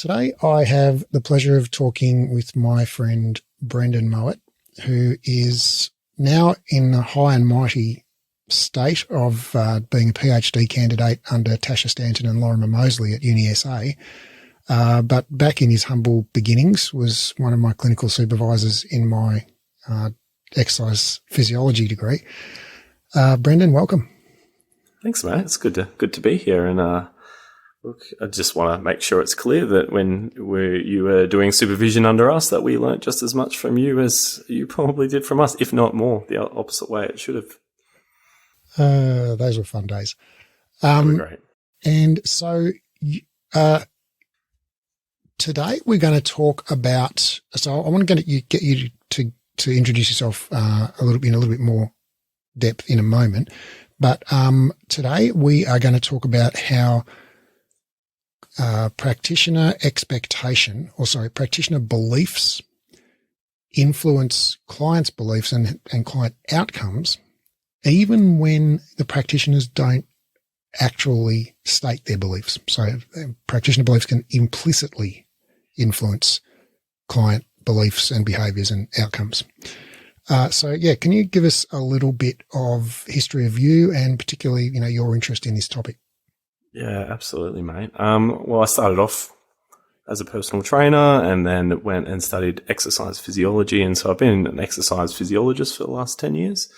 Today I have the pleasure of talking with my friend Brendan Mowat, who is now in the high and mighty state of being a PhD candidate under Tasha Stanton and Lorimer Mosley at UniSA, but back in his humble beginnings was one of my clinical supervisors in my exercise physiology degree. Brendan, welcome. Thanks, mate. It's good to be here. And look, I just want to make sure it's clear that when you were doing supervision under us, that we learnt just as much from you as you probably did from us, if not more, the opposite way it should have. Those were fun days. Great. And so today we're going to talk about. So I want to get you to introduce yourself a little bit more depth in a moment. But today we are going to talk about how practitioner beliefs influence clients' beliefs and client outcomes, even when the practitioners don't actually state their beliefs. So practitioner beliefs can implicitly influence client beliefs and behaviors and outcomes. Can you give us a little bit of history of you and particularly, your interest in this topic? Yeah, absolutely, mate. Well, I started off as a personal trainer and then went and studied exercise physiology. And so I've been an exercise physiologist for the last 10 years.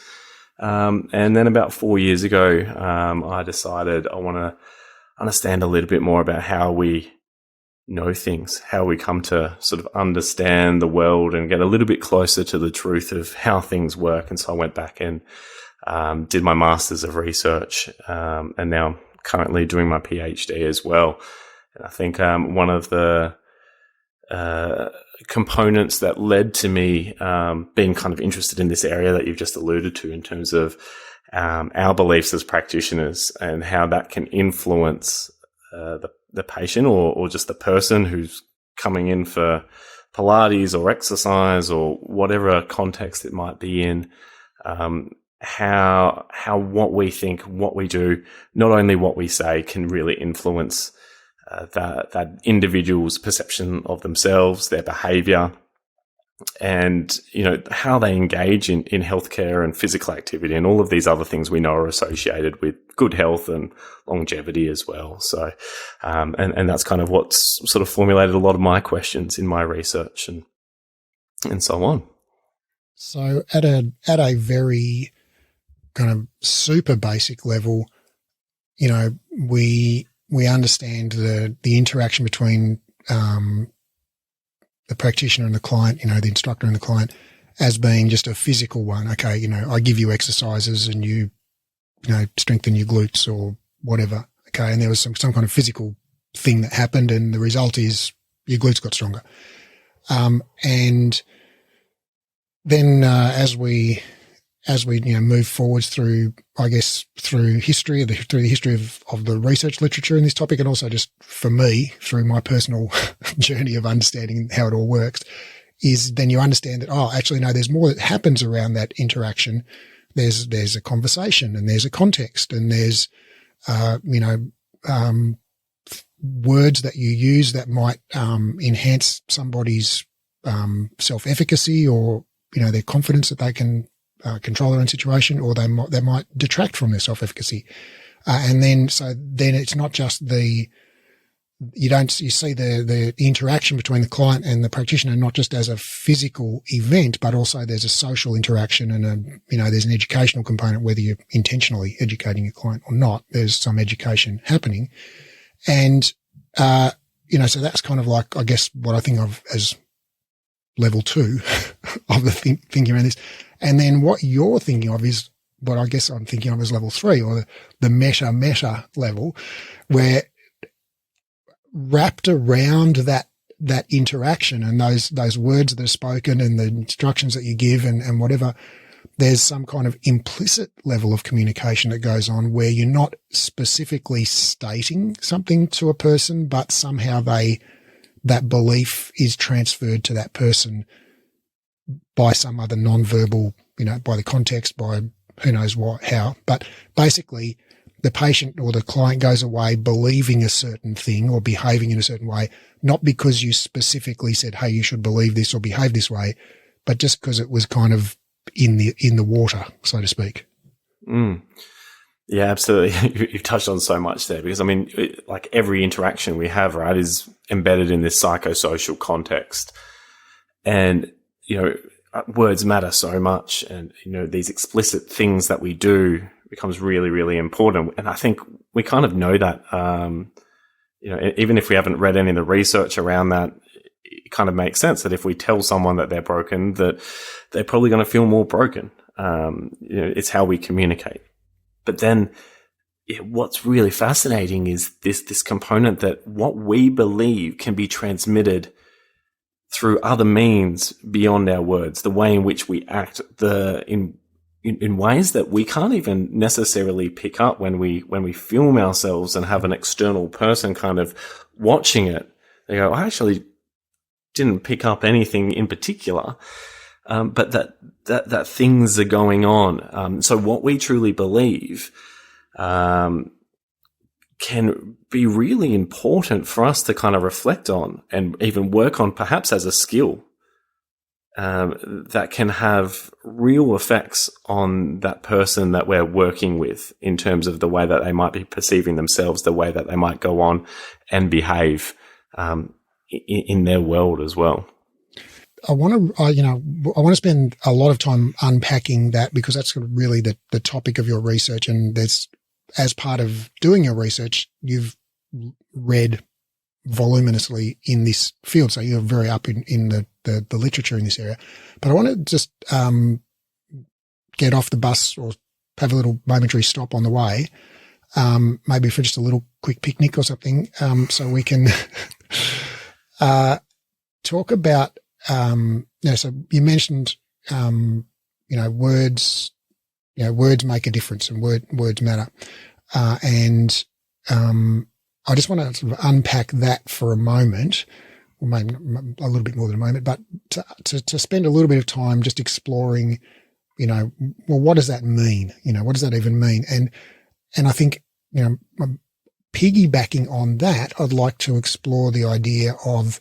And then about 4 years ago, I decided I want to understand a little bit more about how we know things, how we come to sort of understand the world and get a little bit closer to the truth of how things work. And so I went back and did my master's of research, and now currently doing my PhD as well. And I think one of the components that led to me being kind of interested in this area that you've just alluded to in terms of our beliefs as practitioners and how that can influence the patient or just the person who's coming in for Pilates or exercise or whatever context it might be in, how what we think, what we do, not only what we say, can really influence that individual's perception of themselves, their behavior, and how they engage in healthcare and physical activity and all of these other things we know are associated with good health and longevity as well. So, and that's kind of what's sort of formulated a lot of my questions in my research and so on. So at a very kind of super basic level, we understand the interaction between the practitioner and the client, the instructor and the client, as being just a physical one. Okay, I give you exercises and you strengthen your glutes or whatever. Okay, and there was some kind of physical thing that happened, and the result is your glutes got stronger. And then as we move forwards through history, through the history of the research literature in this topic, and also just for me through my personal journey of understanding how it all works, is then you understand that, actually, no, there's more that happens around that interaction. There's a conversation and there's a context and there's, words that you use that might, enhance somebody's, self-efficacy or, their confidence that they can, control their own situation, or they might detract from their self-efficacy. And then it's not just you see the interaction between the client and the practitioner, not just as a physical event, but also there's a social interaction and there's an educational component, whether you're intentionally educating your client or not, there's some education happening. And, so that's kind of like, I guess, what I think of as level 2 of the thinking around this. And then what you're thinking of is what I guess I'm thinking of as level 3, or the meta level, where wrapped around that interaction and those words that are spoken and the instructions that you give and whatever, there's some kind of implicit level of communication that goes on where you're not specifically stating something to a person, but somehow that belief is transferred to that person by some other non-verbal, by the context, by who knows what, how. But basically the patient or the client goes away believing a certain thing or behaving in a certain way, not because you specifically said, hey, you should believe this or behave this way, but just because it was kind of in the water, so to speak. Yeah, absolutely. You've touched on so much there because, I mean, like every interaction we have, right, is embedded in this psychosocial context. And, you know, words matter so much. And, you know, these explicit things that we do becomes really, really important. And I think we kind of know that, you know, even if we haven't read any of the research around that, it kind of makes sense that if we tell someone that they're broken, that they're probably going to feel more broken. You know, it's how we communicate. But then what's really fascinating is this component that what we believe can be transmitted through other means beyond our words, the way in which we act, in ways that we can't even necessarily pick up when we film ourselves and have an external person kind of watching it. They go, I actually didn't pick up anything in particular. But that things are going on. So what we truly believe, can be really important for us to kind of reflect on and even work on, perhaps as a skill, that can have real effects on that person that we're working with in terms of the way that they might be perceiving themselves, the way that they might go on and behave, in their world as well. I want to spend a lot of time unpacking that because that's really the topic of your research. And there's, as part of doing your research, you've read voluminously in this field. So you're very up in the literature in this area. But I want to just, get off the bus or have a little momentary stop on the way. Maybe for just a little quick picnic or something. So we can, talk about, so you mentioned, words, words make a difference and words matter. And I just want to sort of unpack that for a moment, or maybe a little bit more than a moment, but to spend a little bit of time just exploring, well, what does that mean? What does that even mean? And I think, piggybacking on that, I'd like to explore the idea of,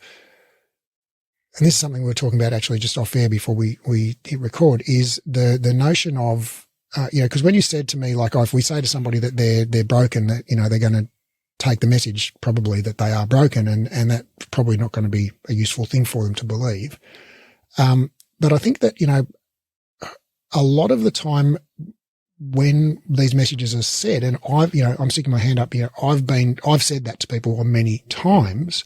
and this is something we were talking about actually just off air before we hit record, is the notion of, because when you said to me, like, if we say to somebody that they're broken, that, they're going to take the message probably that they are broken, and that's probably not going to be a useful thing for them to believe. But I think that, a lot of the time when these messages are said, and I'm sticking my hand up here, I've said that to people many times,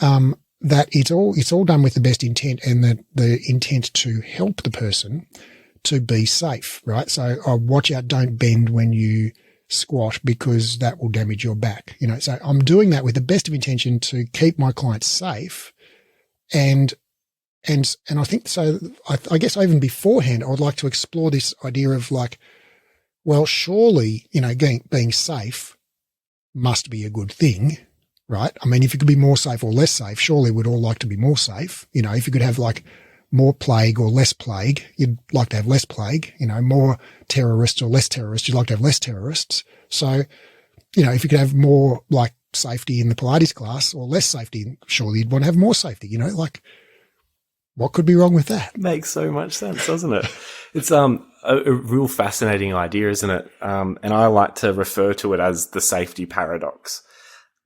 that it's all done with the best intent, and the intent to help the person to be safe, right? So watch out, don't bend when you squat because that will damage your back. So I'm doing that with the best of intention to keep my clients safe. And I think so. I guess even beforehand, I would like to explore this idea of like, well, surely, being safe must be a good thing, right? I mean, if you could be more safe or less safe, surely we'd all like to be more safe. If you could have like more plague or less plague, you'd like to have less plague, more terrorists or less terrorists, you'd like to have less terrorists. So, if you could have more like safety in the Pilates class or less safety, surely you'd want to have more safety, like what could be wrong with that? Makes so much sense, doesn't it? It's a real fascinating idea, isn't it? And I like to refer to it as the safety paradox,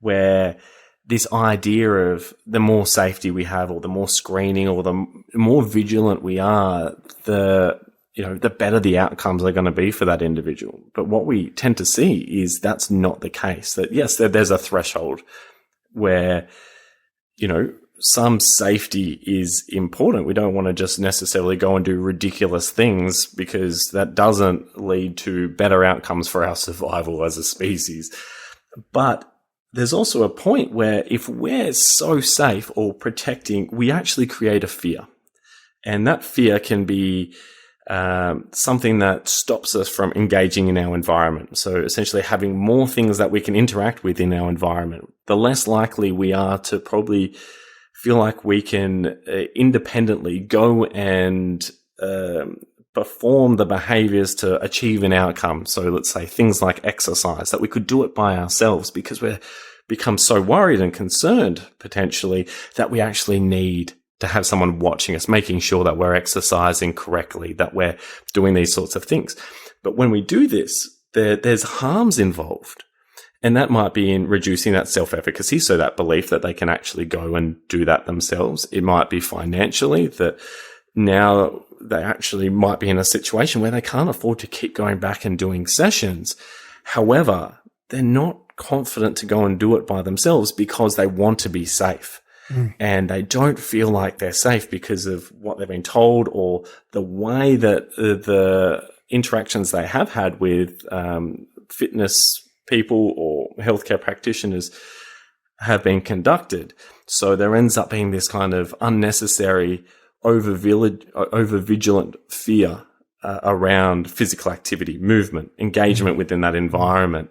where this idea of the more safety we have, or the more screening, or the more vigilant we are, the better the outcomes are going to be for that individual. But what we tend to see is that's not the case. That yes, there's a threshold where, some safety is important. We don't want to just necessarily go and do ridiculous things, because that doesn't lead to better outcomes for our survival as a species. But there's also a point where if we're so safe or protecting, we actually create a fear. And that fear can be something that stops us from engaging in our environment. So essentially having more things that we can interact with in our environment, the less likely we are to probably feel like we can independently go and perform the behaviors to achieve an outcome. So let's say things like exercise, that we could do it by ourselves because we're become so worried and concerned potentially that we actually need to have someone watching us, making sure that we're exercising correctly, that we're doing these sorts of things. But when we do this, there's harms involved. And that might be in reducing that self-efficacy, so that belief that they can actually go and do that themselves. It might be financially, that now they actually might be in a situation where they can't afford to keep going back and doing sessions. However, they're not confident to go and do it by themselves because they want to be safe. And they don't feel like they're safe because of what they've been told or the way that the interactions they have had with fitness people or healthcare practitioners have been conducted. So there ends up being this kind of unnecessary over-vigilant fear around physical activity, movement, engagement within that environment.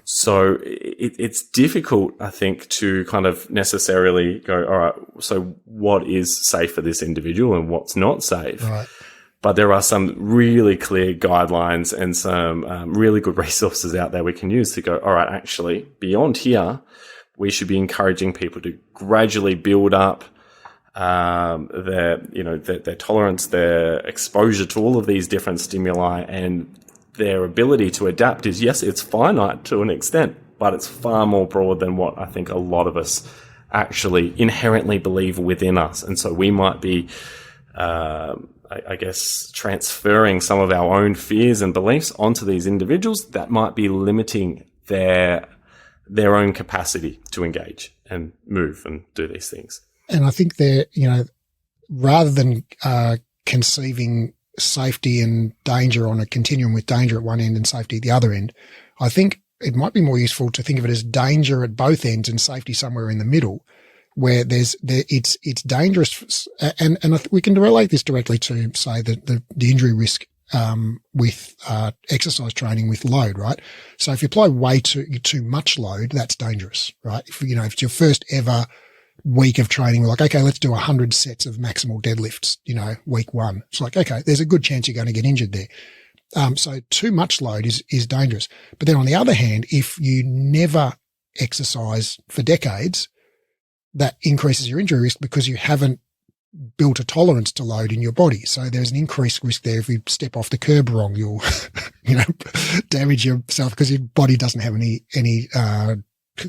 So it's difficult, I think, to kind of necessarily go, all right, so what is safe for this individual and what's not safe? Right. But there are some really clear guidelines and some really good resources out there we can use to go, all right, actually, beyond here, we should be encouraging people to gradually build up their tolerance, their exposure to all of these different stimuli, and their ability to adapt is, yes, it's finite to an extent, but it's far more broad than what I think a lot of us actually inherently believe within us. And so we might be, I guess, transferring some of our own fears and beliefs onto these individuals that might be limiting their own capacity to engage and move and do these things. And I think they're, rather than conceiving safety and danger on a continuum with danger at one end and safety at the other end, I think it might be more useful to think of it as danger at both ends and safety somewhere in the middle, where it's dangerous. And we can relate this directly to, say, the injury risk with exercise training with load, right? So if you apply way too much load, that's dangerous, right? If it's your first ever week of training, we're like, okay, let's do 100 sets of maximal deadlifts, week one. It's like, okay, there's a good chance you're going to get injured there. So too much load is dangerous. But then on the other hand, if you never exercise for decades, that increases your injury risk because you haven't built a tolerance to load in your body. So there's an increased risk there. If you step off the curb wrong, you'll, damage yourself because your body doesn't have any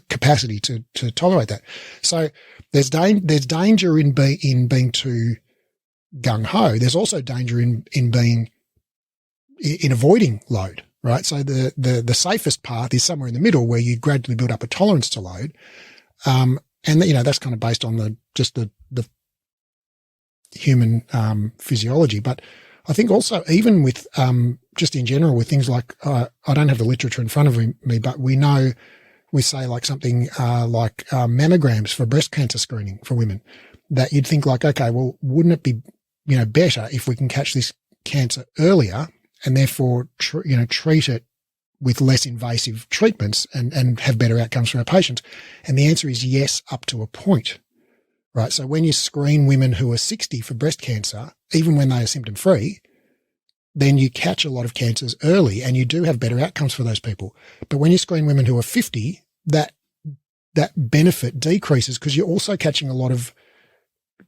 capacity to tolerate that. So there's danger in being too gung ho. There's also danger in avoiding load, right? So the safest path is somewhere in the middle where you gradually build up a tolerance to load. And that's kind of based on the human physiology. But I think also even with just in general with things like I don't have the literature in front of me, but we say like something like mammograms for breast cancer screening for women, that you'd think like, okay, well, wouldn't it be better if we can catch this cancer earlier and therefore treat it with less invasive treatments and have better outcomes for our patients? And the answer is yes, up to a point. Right. So when you screen women who are 60 for breast cancer, even when they are symptom free, then you catch a lot of cancers early and you do have better outcomes for those people. But when you screen women who are 50, that benefit decreases because you're also catching a lot of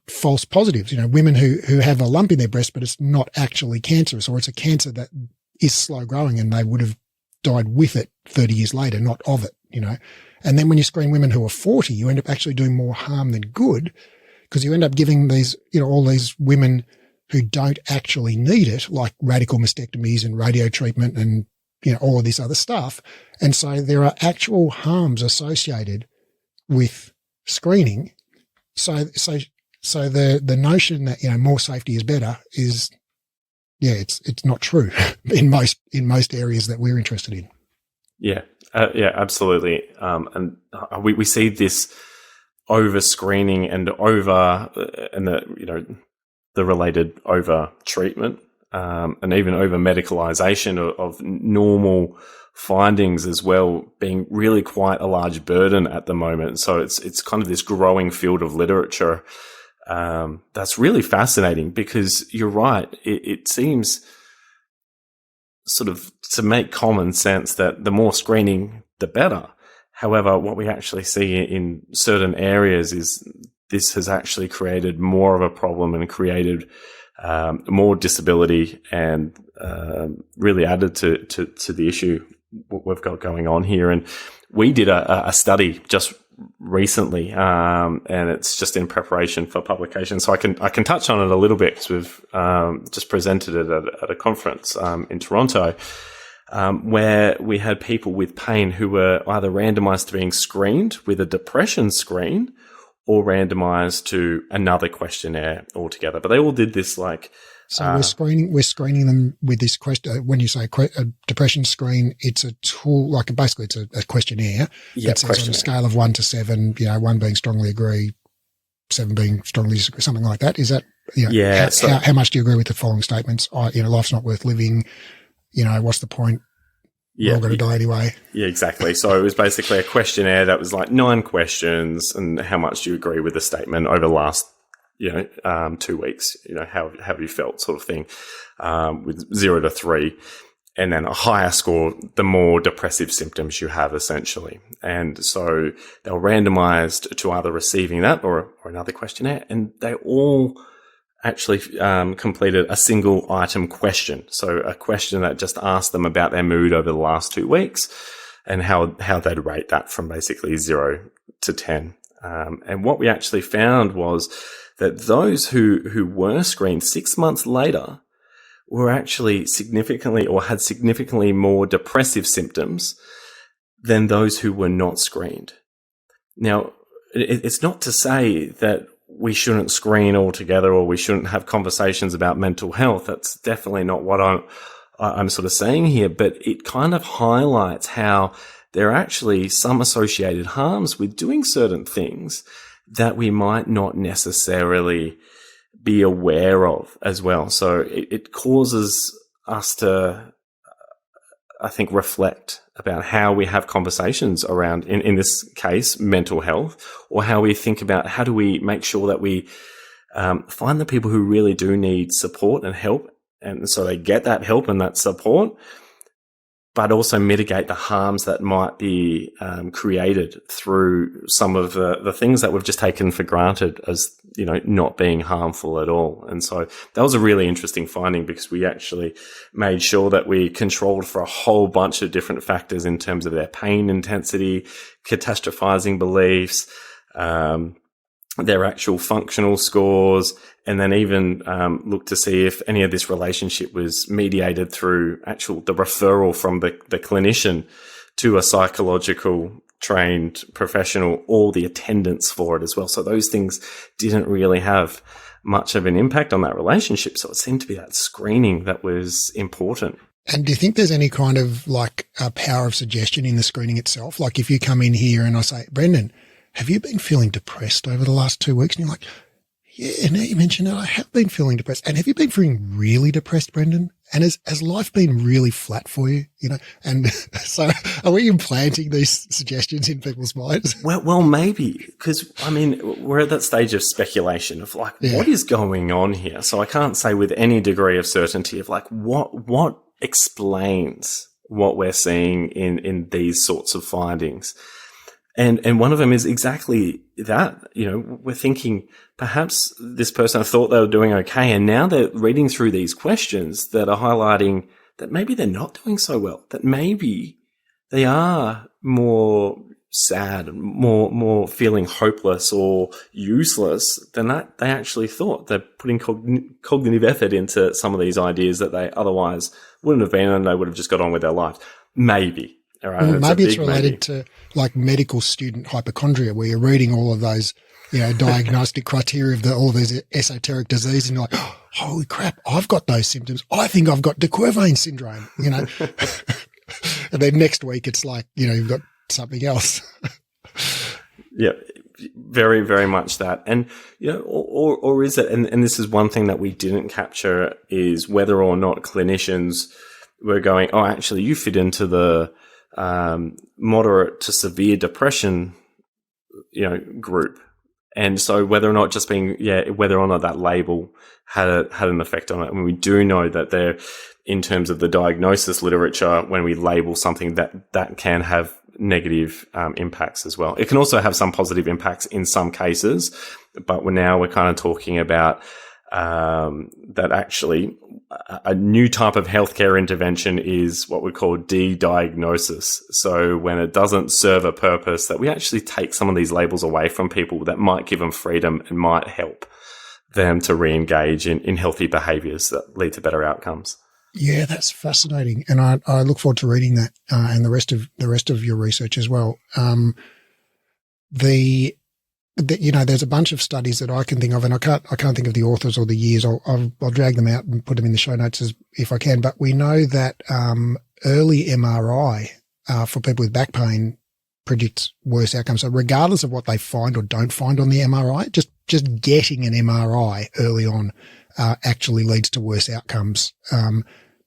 false positives, women who have a lump in their breast, but it's not actually cancerous, or it's a cancer that is slow growing and they would have died with it 30 years later, not of it, And then when you screen women who are 40, you end up actually doing more harm than good because you end up giving these, all these women who don't actually need it, like radical mastectomies and radio treatment and, all of this other stuff. And so there are actual harms associated with screening. So the notion that, more safety is better is, it's not true in most areas that we're interested in. Yeah. Absolutely. And we see this overscreening and the related over treatment, and even over medicalization of normal findings as well, being really quite a large burden at the moment. So it's kind of this growing field of literature, that's really fascinating because you're right. It seems sort of to make common sense that the more screening, the better. However, what we actually see in certain areas is this has actually created more of a problem and created more disability and really added to the issue what we've got going on here. And we did a study just recently, and it's just in preparation for publication. So I can touch on it a little bit because we've just presented it at a conference in Toronto, where we had people with pain who were either randomized to being screened with a depression screen or randomized to another questionnaire altogether. But they all did this like. So we're screening them with this question. When you say a depression screen, it's a tool, like basically it's a questionnaire. Yeah, that says on a scale of 1 to 7, 1 being strongly agree, 7 being strongly disagree, something like that. Is that, how much do you agree with the following statements? Life's not worth living. What's the point? We're all going to die anyway. Yeah, exactly. So it was basically a questionnaire that was like 9 questions, and how much do you agree with the statement over the last 2 weeks, how have you felt, sort of thing, with 0 to 3, and then a higher score, the more depressive symptoms you have, essentially. And so they were randomized to either receiving that or another questionnaire, and they all actually completed a single item question. So a question that just asked them about their mood over the last 2 weeks and how they'd rate that from basically 0 to 10. And what we actually found was that those who were screened 6 months later were actually significantly or had significantly more depressive symptoms than those who were not screened. Now, it's not to say that we shouldn't screen altogether or we shouldn't have conversations about mental health. That's definitely not what I'm sort of saying here, but it kind of highlights how there are actually some associated harms with doing certain things that we might not necessarily be aware of as well. So it causes us to, I think, reflect about how we have conversations around, in this case, mental health, or how we think about how do we make sure that we find the people who really do need support and help, and so they get that help and that support, but also mitigate the harms that might be created through some of the things that we've just taken for granted as, not being harmful at all. And so that was a really interesting finding, because we actually made sure that we controlled for a whole bunch of different factors in terms of their pain intensity, catastrophizing beliefs, their actual functional scores, and then even look to see if any of this relationship was mediated through the referral from the clinician to a psychological trained professional, or the attendance for it as well. So those things didn't really have much of an impact on that relationship. So it seemed to be that screening that was important. And do you think there's any kind of like a power of suggestion in the screening itself? Like if you come in here and I say, Brendan, have you been feeling depressed over the last 2 weeks? And you're like, yeah, now you mentioned it, I have been feeling depressed. And have you been feeling really depressed, Brendan? And has life been really flat for you? And so are we implanting these suggestions in people's minds? Well, maybe, because we're at that stage of speculation of what is going on here. So I can't say with any degree of certainty of what explains what we're seeing in these sorts of findings. And one of them is exactly that. We're thinking perhaps this person thought they were doing okay, and now they're reading through these questions that are highlighting that maybe they're not doing so well, that maybe they are more sad, more feeling hopeless or useless than that they actually thought. They're putting cognitive effort into some of these ideas that they otherwise wouldn't have been, and they would have just got on with their life. Maybe. All right, maybe it's related to like medical student hypochondria, where you're reading all of those, diagnostic criteria of all of these esoteric diseases, and you're like, oh, holy crap, I've got those symptoms. I think I've got de Quervain syndrome, and then next week it's like, you've got something else. Yeah, very, very much that. And, or is it, and this is one thing that we didn't capture, is whether or not clinicians were going, oh, actually you fit into the moderate to severe depression, group. And so whether or not whether or not that label had an effect on it. And we do know that there, in terms of the diagnosis literature, when we label something, that can have negative impacts as well. It can also have some positive impacts in some cases, but we're kind of talking about that actually a new type of healthcare intervention is what we call de-diagnosis. So when it doesn't serve a purpose, that we actually take some of these labels away from people that might give them freedom and might help them to re-engage in healthy behaviors that lead to better outcomes. Yeah, that's fascinating, and I look forward to reading that and the rest of your research as well. There's a bunch of studies that I can think of, and I can't think of the authors or the years. I'll drag them out and put them in the show notes if I can. But we know that early MRI for people with back pain predicts worse outcomes. So regardless of what they find or don't find on the MRI, just getting an MRI early on actually leads to worse outcomes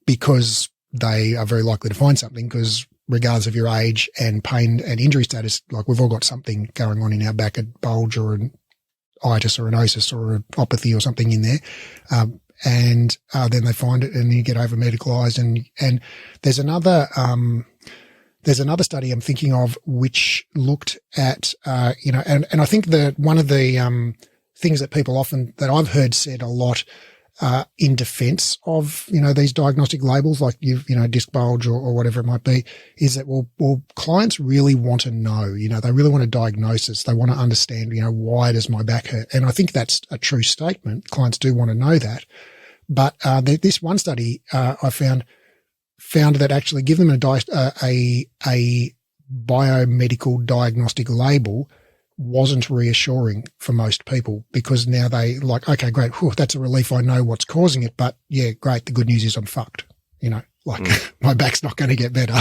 because they are very likely to find something, because regardless of your age and pain and injury status, like we've all got something going on in our back, a bulge or an itis or an osis or an opathy or something in there. And then they find it and you get over medicalized. And there's another study I'm thinking of which looked at, and I think that one of the things that people often, that I've heard said a lot in defense of, these diagnostic labels like disc bulge or whatever it might be, is that, well, clients really want to know, they really want a diagnosis. They want to understand, why does my back hurt? And I think that's a true statement. Clients do want to know that. But this one study I found that actually give them a biomedical diagnostic label wasn't reassuring for most people, because now they like, okay, great. Whew, that's a relief. I know what's causing it, but yeah, great. The good news is I'm fucked, my back's not going to get better.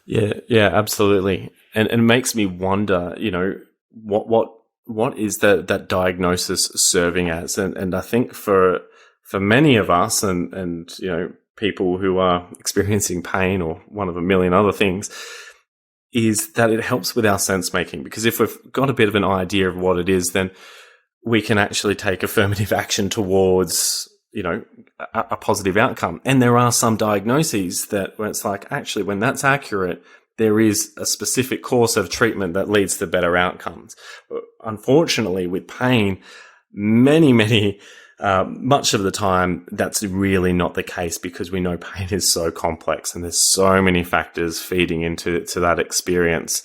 Yeah, absolutely. And it makes me wonder, what is that diagnosis serving as? And I think for many of us and people who are experiencing pain or one of a million other things, is that it helps with our sense making, because if we've got a bit of an idea of what it is, then we can actually take affirmative action towards, a positive outcome. And there are some diagnoses where it's like, actually, when that's accurate, there is a specific course of treatment that leads to better outcomes. But unfortunately, with pain, much of the time, that's really not the case, because we know pain is so complex and there's so many factors feeding into that experience.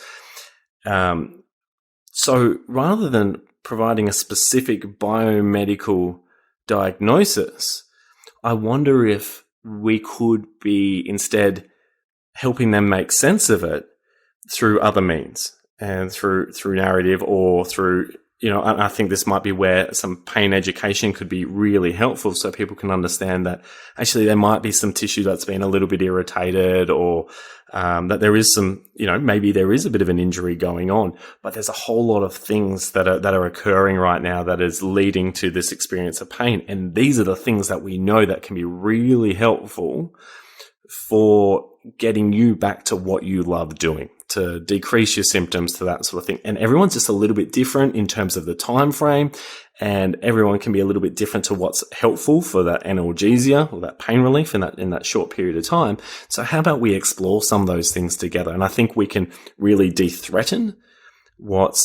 So rather than providing a specific biomedical diagnosis, I wonder if we could be instead helping them make sense of it through other means and through narrative or through, I think this might be where some pain education could be really helpful, so people can understand that actually there might be some tissue that's been a little bit irritated, or that there is some, maybe there is a bit of an injury going on, but there's a whole lot of things that are occurring right now that is leading to this experience of pain. And these are the things that we know that can be really helpful for getting you back to what you love doing, to decrease your symptoms, to that sort of thing. And everyone's just a little bit different in terms of the time frame, and everyone can be a little bit different to what's helpful for that analgesia or that pain relief in that short period of time. So how about we explore some of those things together? And I think we can really de-threaten what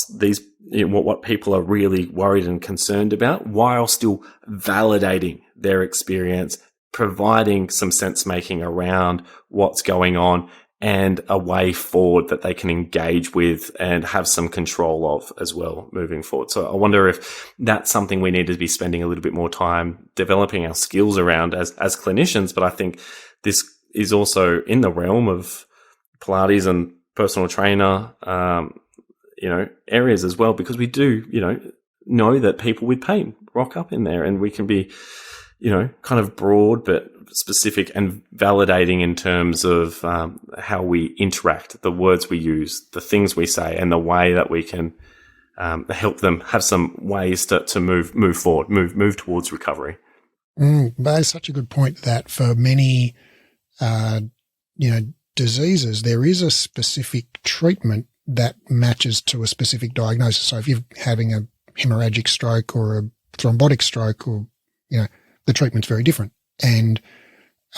people are really worried and concerned about, while still validating their experience, providing some sense making around what's going on, and a way forward that they can engage with and have some control of as well moving forward. So I wonder if that's something we need to be spending a little bit more time developing our skills around as clinicians. But I think this is also in the realm of Pilates and personal trainer, areas as well, because we do, know that people with pain rock up in there, and we can be, kind of broad but specific and validating in terms of how we interact, the words we use, the things we say, and the way that we can help them have some ways to move forward, move towards recovery. That is such a good point, that for many, diseases, there is a specific treatment that matches to a specific diagnosis. So if you're having a hemorrhagic stroke or a thrombotic stroke, or, you know, the treatment's very different. And,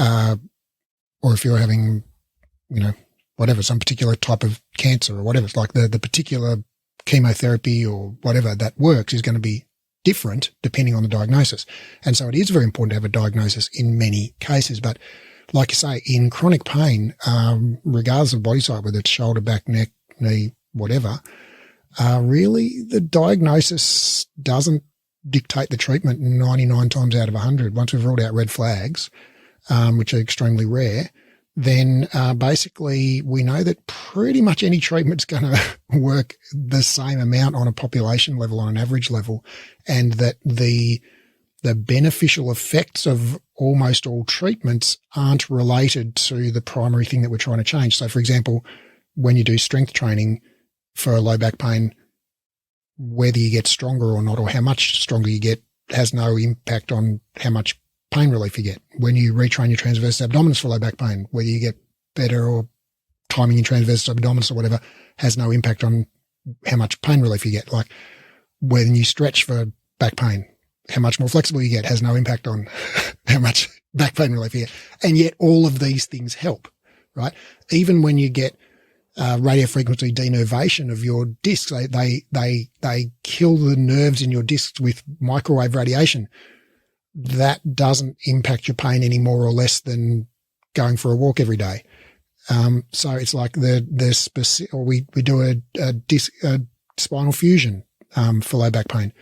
or if you're having, you know, whatever, some particular type of cancer or whatever, it's like the particular chemotherapy or whatever that works is going to be different depending on the diagnosis. And so it is very important to have a diagnosis in many cases. But like you say, in chronic pain, regardless of body type, whether it's shoulder, back, neck, knee, whatever, really the diagnosis doesn't dictate the treatment 99 times out of 100. Once we've ruled out red flags, which are extremely rare, then basically we know that pretty much any treatment's going to work the same amount on a population level, on an average level, and that the beneficial effects of almost all treatments aren't related to the primary thing that we're trying to change. So, for example, when you do strength training for low back pain, whether you get stronger or not, or how much stronger you get, has no impact on how much pain relief you get. When you retrain your transverse abdominis for low back pain, whether you get better or timing in transverse abdominis or whatever, has no impact on how much pain relief you get. Like when you stretch for back pain, how much more flexible you get has no impact on how much back pain relief you get. And yet all of these things help, right? Even when you get radio frequency denervation of your discs, they kill the nerves in your discs with microwave radiation. That doesn't impact your pain any more or less than going for a walk every day. So it's like the specific, or we do a spinal fusion, for low back pain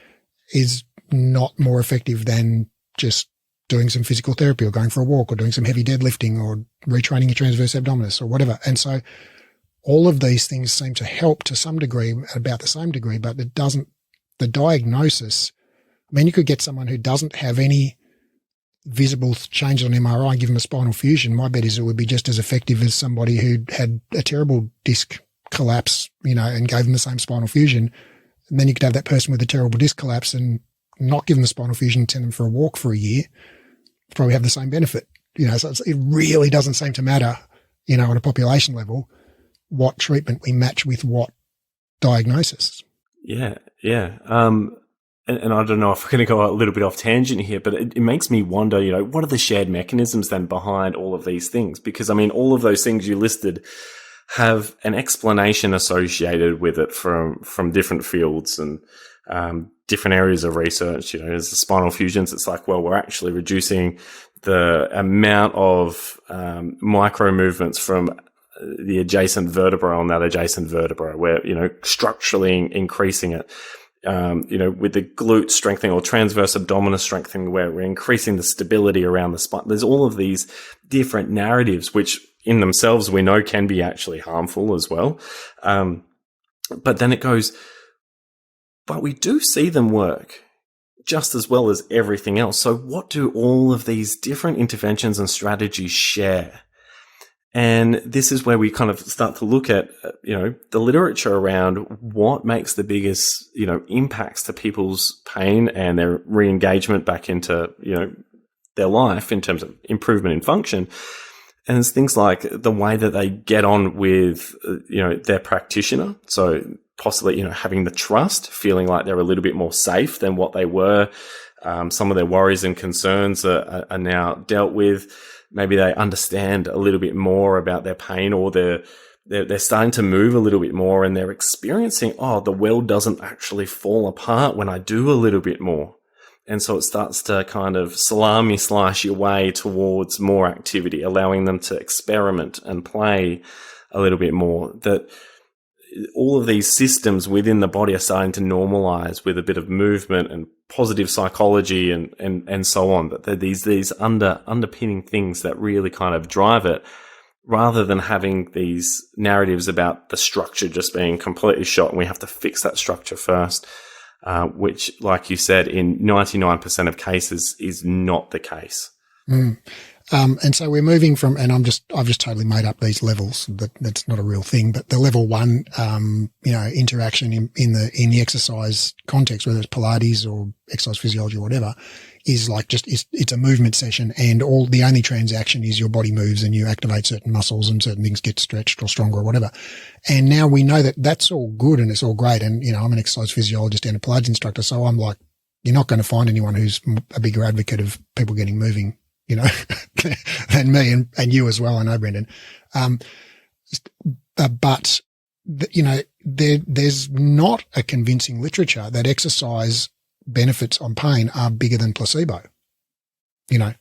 is not more effective than just doing some physical therapy or going for a walk or doing some heavy deadlifting or retraining your transverse abdominis or whatever. And so all of these things seem to help to some degree, about the same degree, but it doesn't, the diagnosis, I mean, you could get someone who doesn't have any visible changes on MRI and give them a spinal fusion. My bet is it would be just as effective as somebody who had a terrible disc collapse, you know, and gave them the same spinal fusion. And then you could have that person with a terrible disc collapse and not give them the spinal fusion and send them for a walk for a year, probably have the same benefit. You know, so it really doesn't seem to matter, you know, on a population level, what treatment we match with what diagnosis. Yeah. And I don't know if we're going to go a little bit off tangent here, but it makes me wonder, you know, what are the shared mechanisms then behind all of these things? Because, I mean, all of those things you listed have an explanation associated with it from different fields and different areas of research. You know, as the spinal fusions, it's like, well, we're actually reducing the amount of micro movements from the adjacent vertebra on that adjacent vertebra. We're, you know, structurally increasing it. You know, with the glute strengthening or transverse abdominis strengthening, where we're increasing the stability around the spine. There's all of these different narratives, which in themselves we know can be actually harmful as well. But then it goes, but we do see them work just as well as everything else. So what do all of these different interventions and strategies share? And this is where we kind of start to look at, you know, the literature around what makes the biggest, you know, impacts to people's pain and their re-engagement back into, you know, their life in terms of improvement in function. And it's things like the way that they get on with, you know, their practitioner. So possibly, you know, having the trust, feeling like they're a little bit more safe than what they were. Some of their worries and concerns are now dealt with. Maybe they understand a little bit more about their pain, or they're starting to move a little bit more, and they're experiencing, oh, the world doesn't actually fall apart when I do a little bit more. And so it starts to kind of salami slice your way towards more activity, allowing them to experiment and play a little bit more. That all of these systems within the body are starting to normalize with a bit of movement and positive psychology and so on. But they're these underpinning things that really kind of drive it, rather than having these narratives about the structure just being completely shot and we have to fix that structure first, which, like you said, in 99% of cases is not the case. And so we're moving from, and I've just totally made up these levels. That's not a real thing, but the level 1, interaction in the exercise context, whether it's Pilates or exercise physiology or whatever, is like it's a movement session, and the only transaction is your body moves and you activate certain muscles and certain things get stretched or stronger or whatever. And now we know that that's all good and it's all great. And, I'm an exercise physiologist and a Pilates instructor. So I'm like, you're not going to find anyone who's a bigger advocate of people getting moving, than me and you as well. I know, Brendan. But there's not a convincing literature that exercise benefits on pain are bigger than placebo. I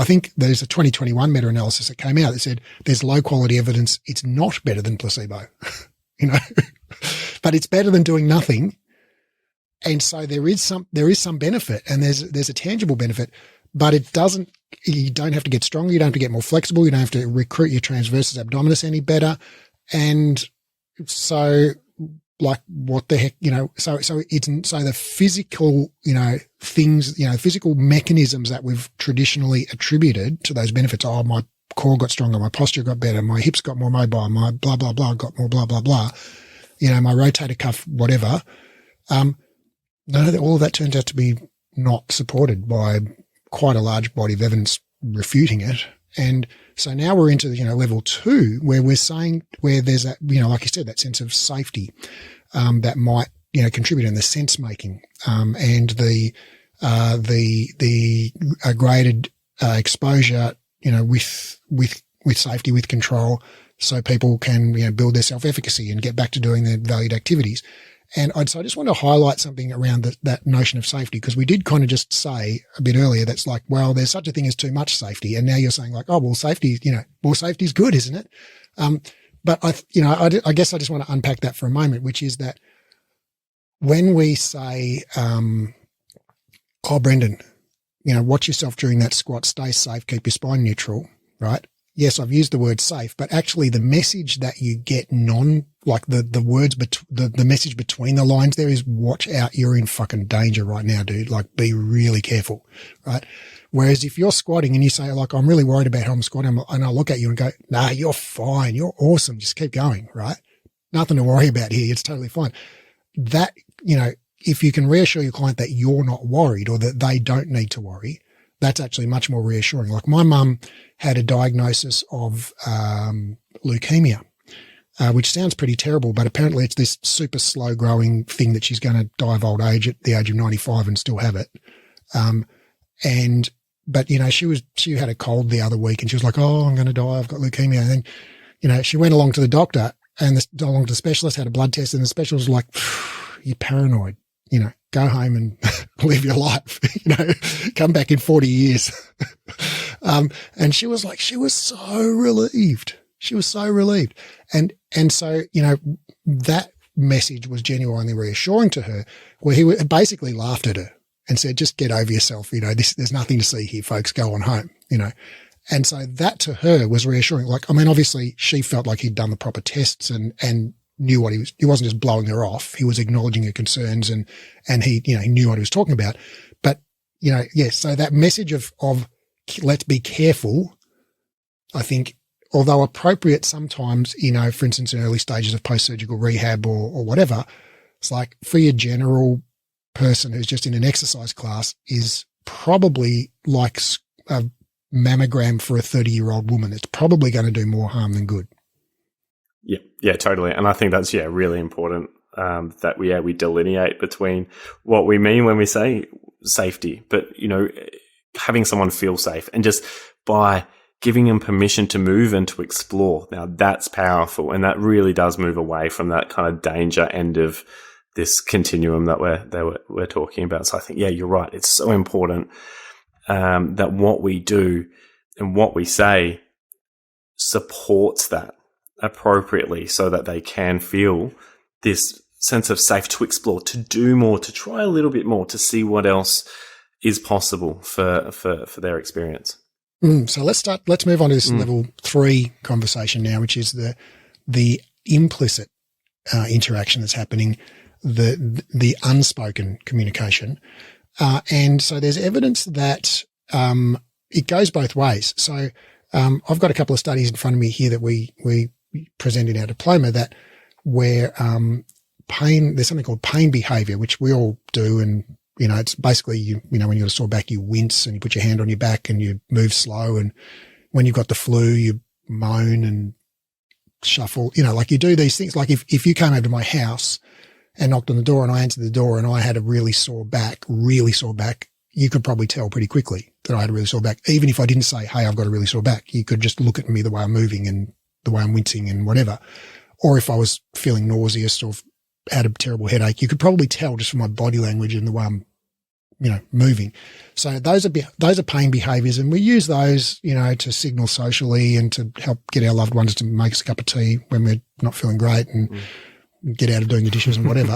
think there's a 2021 meta-analysis that came out that said there's low quality evidence it's not better than placebo, but it's better than doing nothing. And so there is some benefit, and there's a tangible benefit, but you don't have to get stronger. You don't have to get more flexible. You don't have to recruit your transversus abdominis any better. And so like what the heck, so the physical, things, physical mechanisms that we've traditionally attributed to those benefits. Oh, my core got stronger. My posture got better. My hips got more mobile. My blah, blah, blah got more blah, blah, blah. My rotator cuff, whatever. No, all of that turns out to be not supported by quite a large body of evidence refuting it. And so now we're into, level 2, where we're saying, where there's that, like you said, that sense of safety, that might, contribute in the sense making, and the graded, exposure, with safety, with control, so people can, build their self-efficacy and get back to doing their valued activities. And so I just want to highlight something around that notion of safety, because we did kind of just say a bit earlier that's like, well, there's such a thing as too much safety. And now you're saying like, oh, well, safety, more safety is good, isn't it? But I guess I just want to unpack that for a moment, which is that when we say, oh, Brendan, watch yourself during that squat, stay safe, keep your spine neutral, right? Yes, I've used the word safe, but actually the message that you get the words, the message between the lines there is watch out. You're in fucking danger right now, dude. Like be really careful. Right. Whereas if you're squatting and you say like, I'm really worried about how I'm squatting, and I'll look at you and go, nah, you're fine. You're awesome. Just keep going. Right. Nothing to worry about here. It's totally fine. That, if you can reassure your client that you're not worried or that they don't need to worry, that's actually much more reassuring. Like my mum had a diagnosis of leukemia, which sounds pretty terrible, but apparently it's this super slow growing thing that she's going to die of old age at the age of 95 and still have it. But she had a cold the other week and she was like, oh, I'm going to die. I've got leukemia. And then, she went along to the doctor and along to the specialist, had a blood test, and the specialist was like, you're paranoid. Go home and live your life, come back in 40 years. And she was so relieved. She was so relieved. And so, that message was genuinely reassuring to her, where he basically laughed at her and said, just get over yourself. There's nothing to see here, folks, go on home, And so that to her was reassuring. Obviously she felt like he'd done the proper tests and knew what he wasn't just blowing her off. He was acknowledging her concerns and he, he knew what he was talking about. But, so that message of let's be careful, I think, although appropriate sometimes, for instance, in early stages of post-surgical rehab or whatever, it's like for your general person who's just in an exercise class is probably like a mammogram for a 30-year-old woman. It's probably going to do more harm than good. Yeah, totally. And I think that's, really important that we delineate between what we mean when we say safety, but, having someone feel safe and just by giving them permission to move and to explore. Now that's powerful. And that really does move away from that kind of danger end of this continuum that we're talking about. So I think, you're right. It's so important that what we do and what we say supports that appropriately so that they can feel this sense of safe to explore, to do more, to try a little bit more, to see what else is possible for their experience. So let's move on to this level 3 conversation now, which is the implicit interaction that's happening, the unspoken communication. And so there's evidence that, it goes both ways. So I've got a couple of studies in front of me here that we present in our diploma that where pain, there's something called pain behavior, which we all do. And, it's basically, when you've got a sore back, you wince and you put your hand on your back and you move slow. And when you've got the flu, you moan and shuffle, like you do these things. Like if you came over to my house and knocked on the door and I answered the door and I had a really sore back, you could probably tell pretty quickly that I had a really sore back. Even if I didn't say, hey, I've got a really sore back, you could just look at me the way I'm moving and the way I'm wincing and whatever. Or if I was feeling nauseous or had a terrible headache, you could probably tell just from my body language and the way I'm, moving. So those are pain behaviors, and we use those, to signal socially and to help get our loved ones to make us a cup of tea when we're not feeling great and get out of doing the dishes and whatever.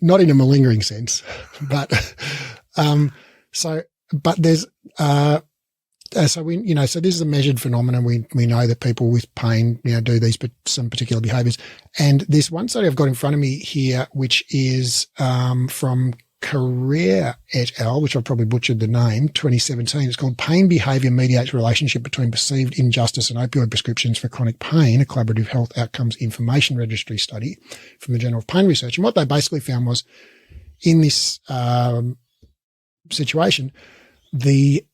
Not in a malingering sense, but there's so this is a measured phenomenon. We know that people with pain, do some particular behaviors. And this one study I've got in front of me here, which is from Carrere et al., which I've probably butchered the name, 2017. It's called Pain Behavior Mediates Relationship Between Perceived Injustice and Opioid Prescriptions for Chronic Pain, a Collaborative Health Outcomes Information Registry study from the Journal of Pain Research. And what they basically found was in this situation, the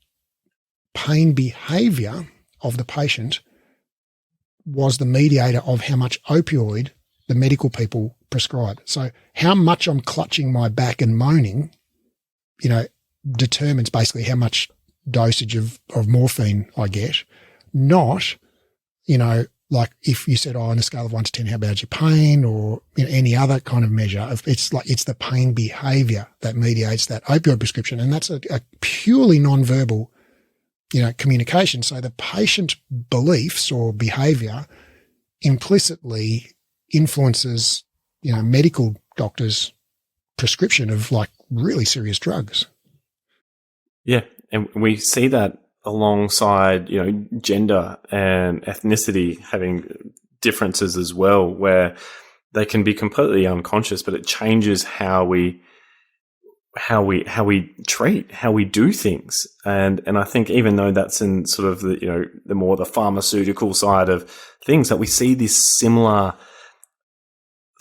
pain behavior of the patient was the mediator of how much opioid the medical people prescribe. So how much I'm clutching my back and moaning, determines basically how much dosage of morphine I get, not, like if you said, on a scale of 1 to 10, how bad's your pain, or any other kind of measure. It's the pain behavior that mediates that opioid prescription. And that's a purely nonverbal communication. So the patient beliefs or behavior implicitly influences, medical doctors' prescription of like really serious drugs. Yeah. And we see that alongside, gender and ethnicity having differences as well, where they can be completely unconscious, but it changes how we treat, how we do things. And I think even though that's in sort of the more the pharmaceutical side of things, that we see this similar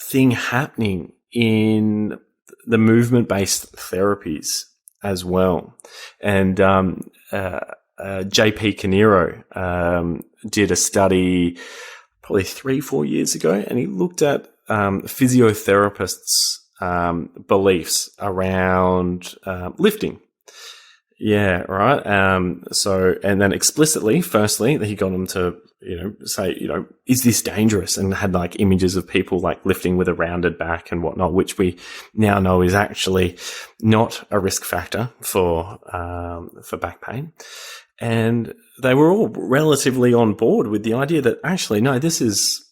thing happening in the movement-based therapies as well. And JP Canero did a study probably 3-4 years ago, and he looked at physiotherapists' beliefs around lifting. Yeah, right. So, and then explicitly, firstly, he got them to, say, is this dangerous? And had like images of people like lifting with a rounded back and whatnot, which we now know is actually not a risk factor for back pain. And they were all relatively on board with the idea that actually, no, this is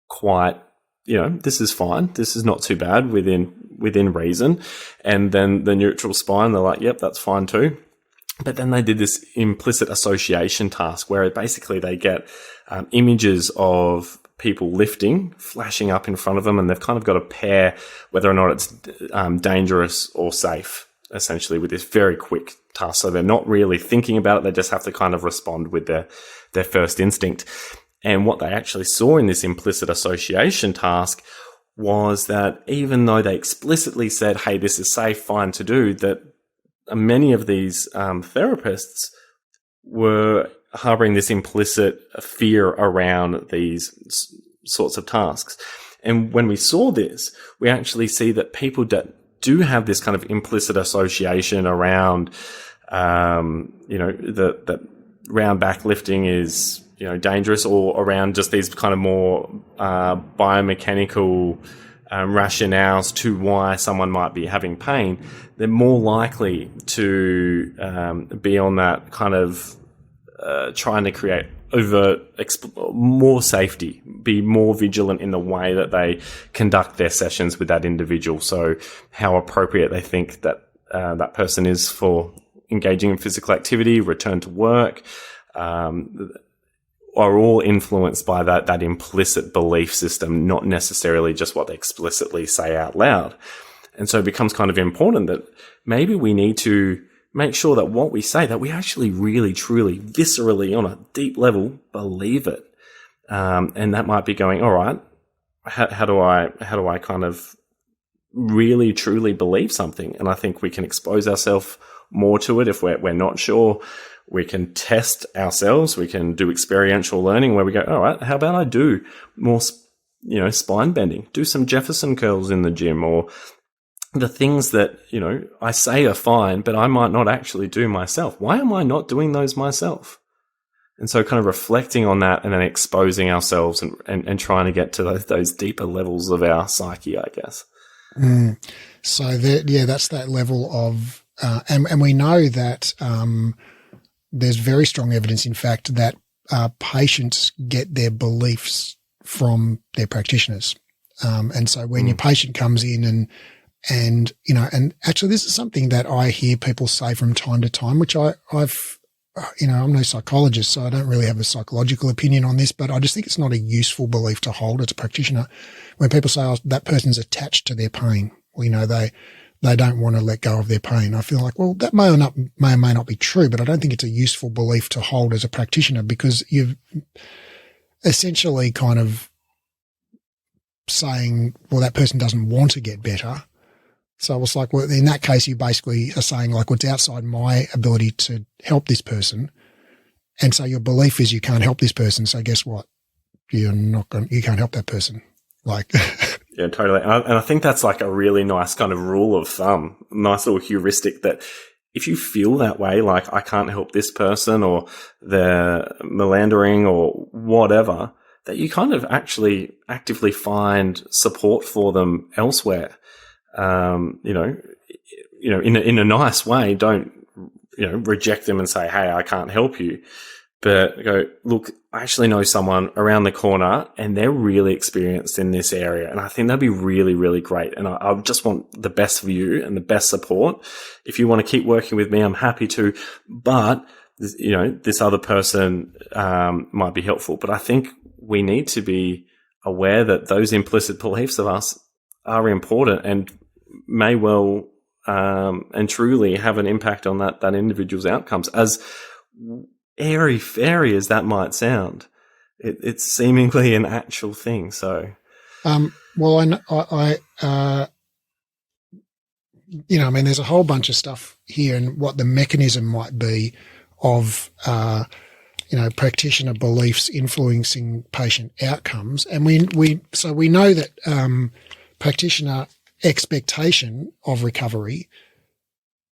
quite, this is fine. This is not too bad within reason. And then the neutral spine, they're like, yep, that's fine too. But then they did this implicit association task where basically they get images of people lifting flashing up in front of them, and they've kind of got to pair whether or not it's dangerous or safe, essentially, with this very quick task. So they're not really thinking about it. They just have to kind of respond with their first instinct. And what they actually saw in this implicit association task was that even though they explicitly said, hey, this is safe, fine to do, that many of these therapists were harboring this implicit fear around these sorts of tasks. And when we saw this, we actually see that people that do have this kind of implicit association around, that round back lifting is, dangerous, or around just these kind of more biomechanical rationales to why someone might be having pain, they're more likely to be on that kind of trying to create more safety, be more vigilant in the way that they conduct their sessions with that individual. So how appropriate they think that that person is for engaging in physical activity, return to work, are all influenced by that implicit belief system, not necessarily just what they explicitly say out loud. And so it becomes kind of important that maybe we need to make sure that what we say, that we actually really, truly, viscerally, on a deep level, believe it. And that might be going, all right, how do I kind of really, truly believe something? And I think we can expose ourselves more to it if we're not sure. We can test ourselves. We can do experiential learning where we go, all right, how about I do more, spine bending, do some Jefferson curls in the gym, or the things that, I say are fine, but I might not actually do myself. Why am I not doing those myself? And so kind of reflecting on that and then exposing ourselves and trying to get to those deeper levels of our psyche, I guess. So that's that level of, and we know that there's very strong evidence, in fact, that patients get their beliefs from their practitioners. And so when your patient comes in and actually this is something that I hear people say from time to time, which I've I'm no psychologist, so I don't really have a psychological opinion on this, but I just think it's not a useful belief to hold as a practitioner. When people say, oh, that person's attached to their pain, well, they don't want to let go of their pain. I feel like, well, that may or may not be true, but I don't think it's a useful belief to hold as a practitioner, because you've essentially kind of saying, well, that person doesn't want to get better. So it's like, well, in that case, you basically are saying, like, well, it's outside my ability to help this person. And so your belief is you can't help this person. So guess what? You can't help that person. Like, yeah, totally. And I think that's like a really nice kind of rule of thumb, nice little heuristic, that if you feel that way, like I can't help this person or they're melandering or whatever, that you kind of actually actively find support for them elsewhere. In a nice way, don't, reject them and say, hey, I can't help you, but go, look, I actually know someone around the corner and they're really experienced in this area. And I think that'd be really, really great. And I just want the best for you and the best support. If you want to keep working with me, I'm happy to, but this other person, might be helpful. But I think we need to be aware that those implicit beliefs of us are important and may well and truly have an impact on that individual's outcomes. As airy-fairy as that might sound, it's seemingly an actual thing. So, there's a whole bunch of stuff here, and what the mechanism might be of practitioner beliefs influencing patient outcomes, and we know that practitioner expectation of recovery,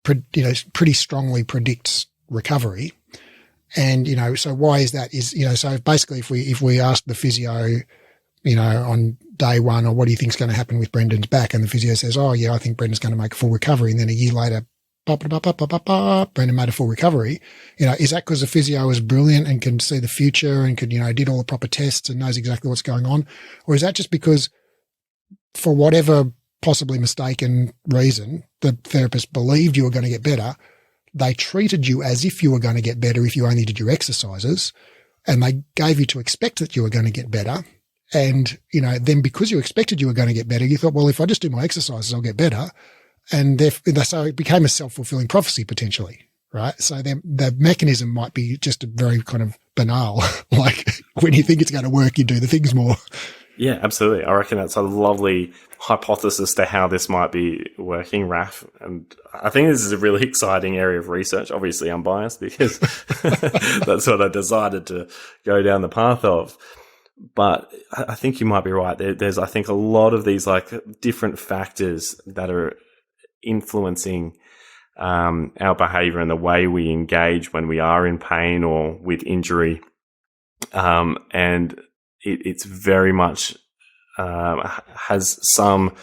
pretty strongly predicts recovery. And, so why is that? So basically if we ask the physio, on day one, or what do you think is going to happen with Brendan's back? And the physio says, oh yeah, I think Brendan's going to make a full recovery. And then a year later, Brendan made a full recovery. Is that because the physio is brilliant and can see the future and did all the proper tests and knows exactly what's going on? Or is that just because, for whatever possibly mistaken reason, the therapist believed you were going to get better, they treated you as if you were going to get better if you only did your exercises, and they gave you to expect that you were going to get better. And, then because you expected you were going to get better, you thought, well, if I just do my exercises, I'll get better. And so it became a self-fulfilling prophecy potentially, right? So the mechanism might be just a very kind of banal, like when you think it's going to work, you do the things more. Yeah, absolutely. I reckon that's a lovely hypothesis to how this might be working, Raf. And I think this is a really exciting area of research. Obviously, I'm biased because that's what I decided to go down the path of. But I think you might be right. There's, I think, a lot of these like different factors that are influencing our behavior and the way we engage when we are in pain or with injury. And it's very much has some,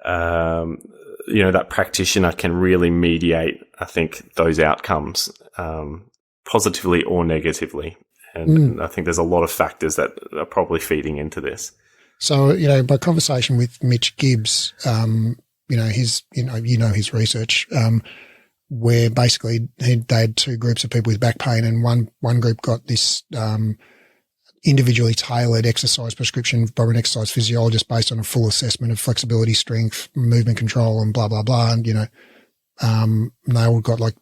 that practitioner can really mediate, I think, those outcomes positively or negatively. And I think there's a lot of factors that are probably feeding into this. So, by conversation with Mitch Gibbs, his research, where basically they had two groups of people with back pain, and one group got this individually tailored exercise prescription by an exercise physiologist based on a full assessment of flexibility, strength, movement control, and blah, blah, blah. And, they all got like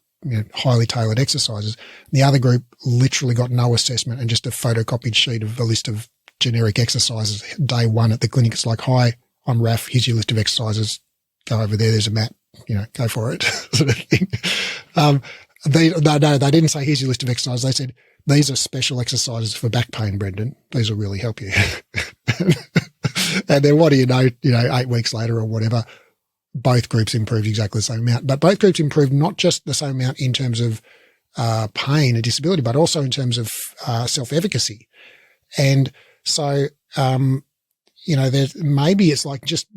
highly tailored exercises. The other group literally got no assessment and just a photocopied sheet of a list of generic exercises. Day one at the clinic, it's like, hi, I'm Raf. Here's your list of exercises. Go over there. There's a mat. Go for it, sort of thing. They didn't say, here's your list of exercises. They said, these are special exercises for back pain, Brendan. These will really help you. And then what do you know, 8 weeks later or whatever, both groups improved exactly the same amount. But both groups improved not just the same amount in terms of pain and disability, but also in terms of self-efficacy. And so, there's maybe it's like just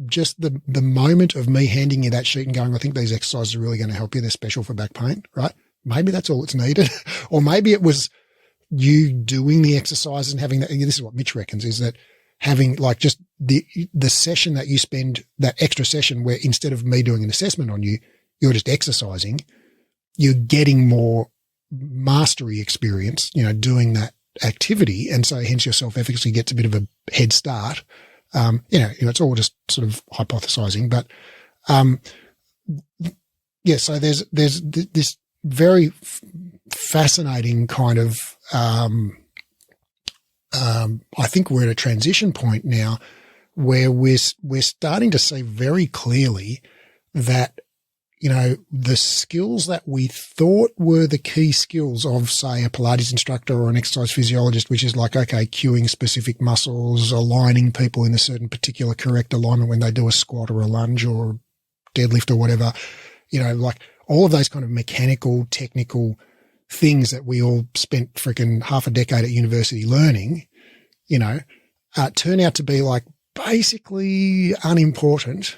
the moment of me handing you that sheet and going, I think these exercises are really going to help you. They're special for back pain, right? Maybe that's all that's needed. Or maybe it was you doing the exercise and having that. This is what Mitch reckons, is that having like just the session that you spend, that extra session where instead of me doing an assessment on you, you're just exercising, you're getting more mastery experience, doing that activity. And so hence your self-efficacy gets a bit of a head start. It's all just sort of hypothesizing, but, so there's this very fascinating kind of, I think we're at a transition point now where we're starting to see very clearly that, the skills that we thought were the key skills of, say, a Pilates instructor or an exercise physiologist, which is like, okay, cueing specific muscles, aligning people in a certain particular correct alignment when they do a squat or a lunge or deadlift or whatever, like all of those kind of mechanical, technical things that we all spent freaking half a decade at university learning, turn out to be like basically unimportant,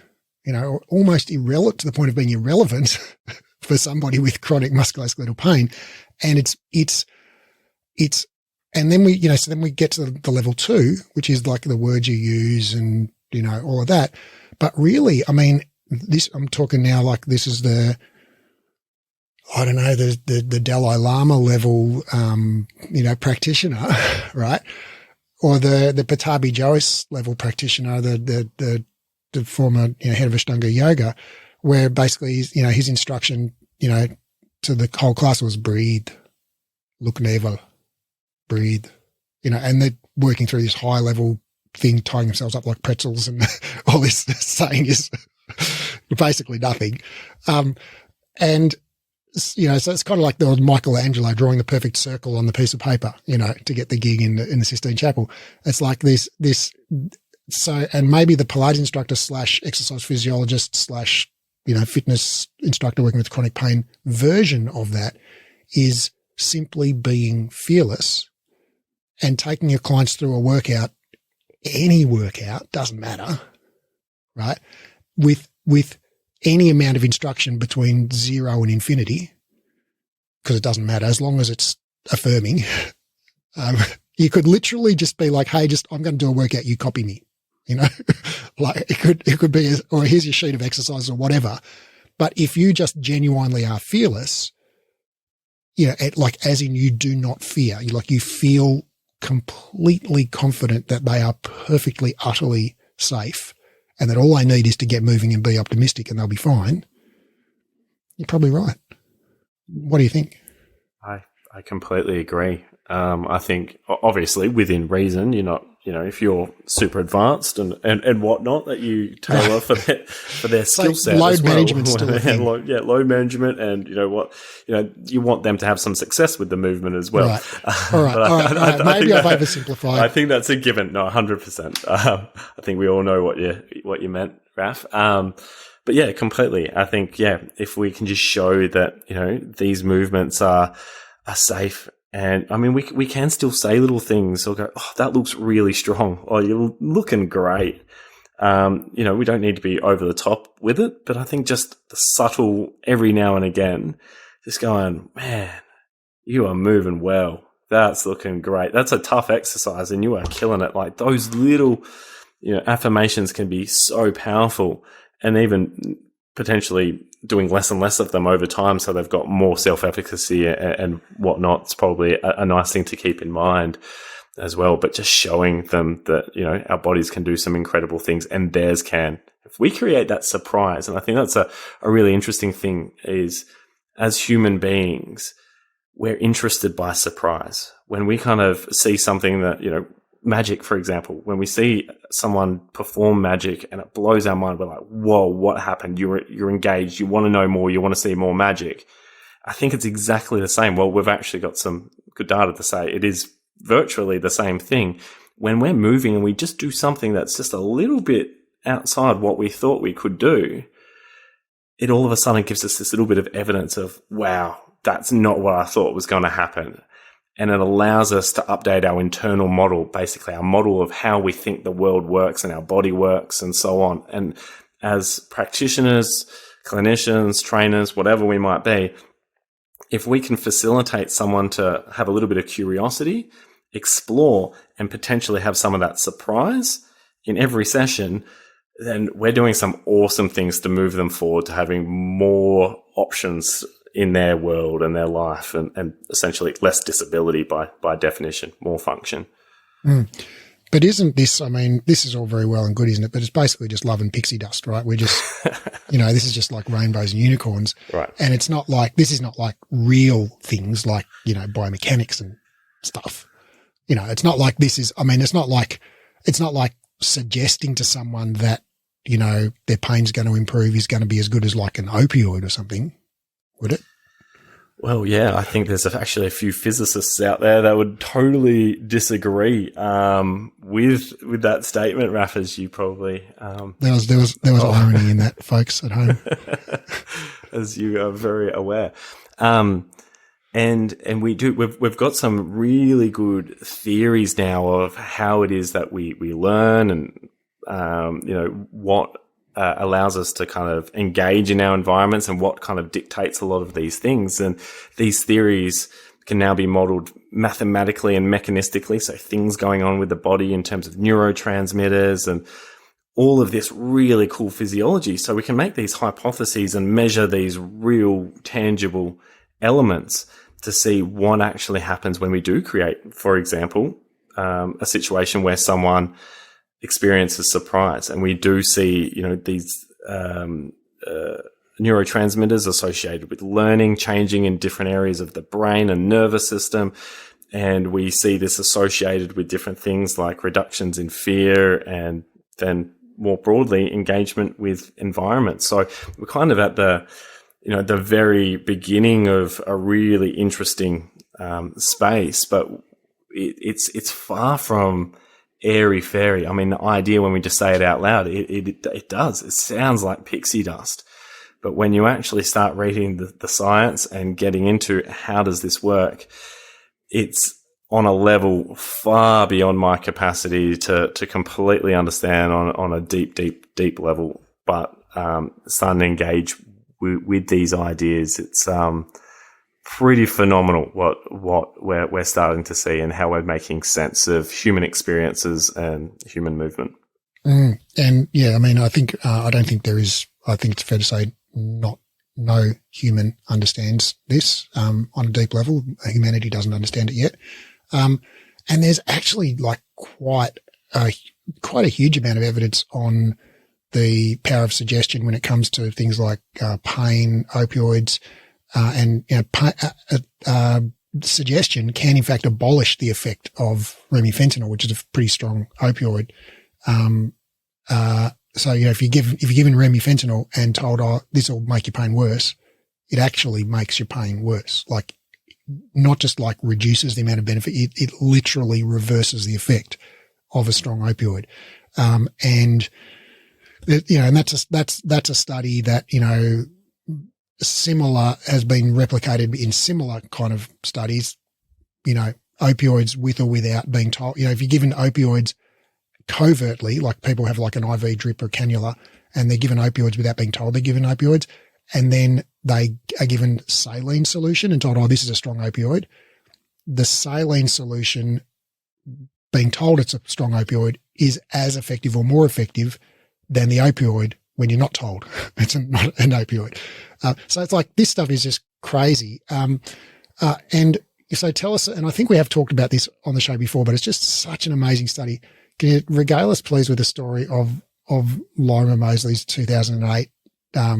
almost irrelevant to the point of being irrelevant for somebody with chronic musculoskeletal pain. And and then we get to the level 2, which is like the words you use and, all of that. But really, I mean, I'm talking now like this is the Dalai Lama level, practitioner, right? Or the Patabi Jois level practitioner, the former head of Ashtanga yoga, where basically his instruction to the whole class was breathe, look navel, breathe, and they're working through this high level thing, tying themselves up like pretzels, and all this saying is basically nothing. And so it's kind of like the old Michelangelo drawing the perfect circle on the piece of paper, to get the gig in the Sistine Chapel. It's like this. So, and maybe the Pilates instructor / exercise physiologist / fitness instructor working with chronic pain version of that is simply being fearless and taking your clients through a workout, any workout, doesn't matter, right? With any amount of instruction between 0 and infinity, because it doesn't matter as long as it's affirming. You could literally just be like, hey, I'm going to do a workout. You copy me. Like it could be, or here's your sheet of exercises or whatever. But if you just genuinely are fearless, like as in you do not fear, you feel completely confident that they are perfectly, utterly safe and that all they need is to get moving and be optimistic and they'll be fine. You're probably right. What do you think? I completely agree. I think obviously within reason, you're not, if you're super advanced and whatnot, that you tailor for their skill set. Load management still a thing. Load management, and you want them to have some success with the movement as well. Right. All right. Maybe I've oversimplified. I think that's a given. No, 100%. I think we all know what you meant, Raf. But yeah, completely. I think, if we can just show that, these movements are safe. And I mean, we can still say little things or go, oh, that looks really strong, or you're looking great. We don't need to be over the top with it, but I think just the subtle every now and again, just going, man, you are moving well. That's looking great. That's a tough exercise and you are killing it. Like those little, affirmations can be so powerful, and even potentially doing less and less of them over time, so they've got more self-efficacy and whatnot. It's probably a nice thing to keep in mind as well. But just showing them that, our bodies can do some incredible things and theirs can. If we create that surprise, and I think that's a really interesting thing, is as human beings, we're interested by surprise. When we kind of see something that, magic, for example, when we see someone perform magic and it blows our mind, we're like, whoa, what happened? You're engaged. You want to know more. You want to see more magic. I think it's exactly the same. Well, we've actually got some good data to say it is virtually the same thing. When we're moving and we just do something that's just a little bit outside what we thought we could do, it all of a sudden gives us this little bit of evidence of, wow, that's not what I thought was going to happen. And it allows us to update our internal model, basically our model of how we think the world works and our body works and so on. And as practitioners, clinicians, trainers, whatever we might be, if we can facilitate someone to have a little bit of curiosity, explore, and potentially have some of that surprise in every session, then we're doing some awesome things to move them forward to having more options in their world and their life, and essentially less disability by definition, more function. But isn't this, I mean, this is all very well and good, isn't it? But it's basically just love and pixie dust, right? We're just, this is just like rainbows and unicorns. Right. And it's not like, this is not like real things like, biomechanics and stuff. It's not like this is, I mean, it's not like suggesting to someone that, their pain's going to improve is going to be as good as like an opioid or something. Would it? Well, yeah, I think there's actually a few physicists out there that would totally disagree with that statement, Raph, as you probably there was irony in that, folks at home, as you are very aware. And we've got some really good theories now of how it is that we learn, and what allows us to kind of engage in our environments and what kind of dictates a lot of these things. And these theories can now be modeled mathematically and mechanistically. So things going on with the body in terms of neurotransmitters and all of this really cool physiology. So we can make these hypotheses and measure these real tangible elements to see what actually happens when we do create, for example, a situation where someone experiences surprise, and we do see, these neurotransmitters associated with learning changing in different areas of the brain and nervous system, and we see this associated with different things like reductions in fear and then more broadly engagement with environment. So we're kind of at the very beginning of a really interesting space, but it's far from airy-fairy. I mean, the idea, when we just say it out loud, it does. It sounds like pixie dust. But when you actually start reading the science and getting into how does this work, it's on a level far beyond my capacity to completely understand on a deep level. But starting to engage with these ideas, it's pretty phenomenal what we're starting to see and how we're making sense of human experiences and human movement. And yeah, I mean, I think I don't think there is. I think it's fair to say no human understands this on a deep level. Humanity doesn't understand it yet. And there's actually like quite a huge amount of evidence on the power of suggestion when it comes to things like pain, opioids. And suggestion can in fact abolish the effect of remifentanil, which is a pretty strong opioid. So if you're given remifentanil and told, "Oh, this will make your pain worse," it actually makes your pain worse. Like, not just like reduces the amount of benefit, it literally reverses the effect of a strong opioid. And that's a study that similar has been replicated in similar kind of studies, opioids with or without being told, if you're given opioids covertly, like people have like an IV drip or cannula and they're given opioids without being told they're given opioids, and then they are given saline solution and told, "Oh, this is a strong opioid." The saline solution, being told it's a strong opioid, is as effective or more effective than the opioid when you're not told it's not an opioid. So it's like, this stuff is just crazy. And so tell us, and I think we have talked about this on the show before, but it's just such an amazing study. Can you regale us, please, with the story of Lorimer Moseley's 2008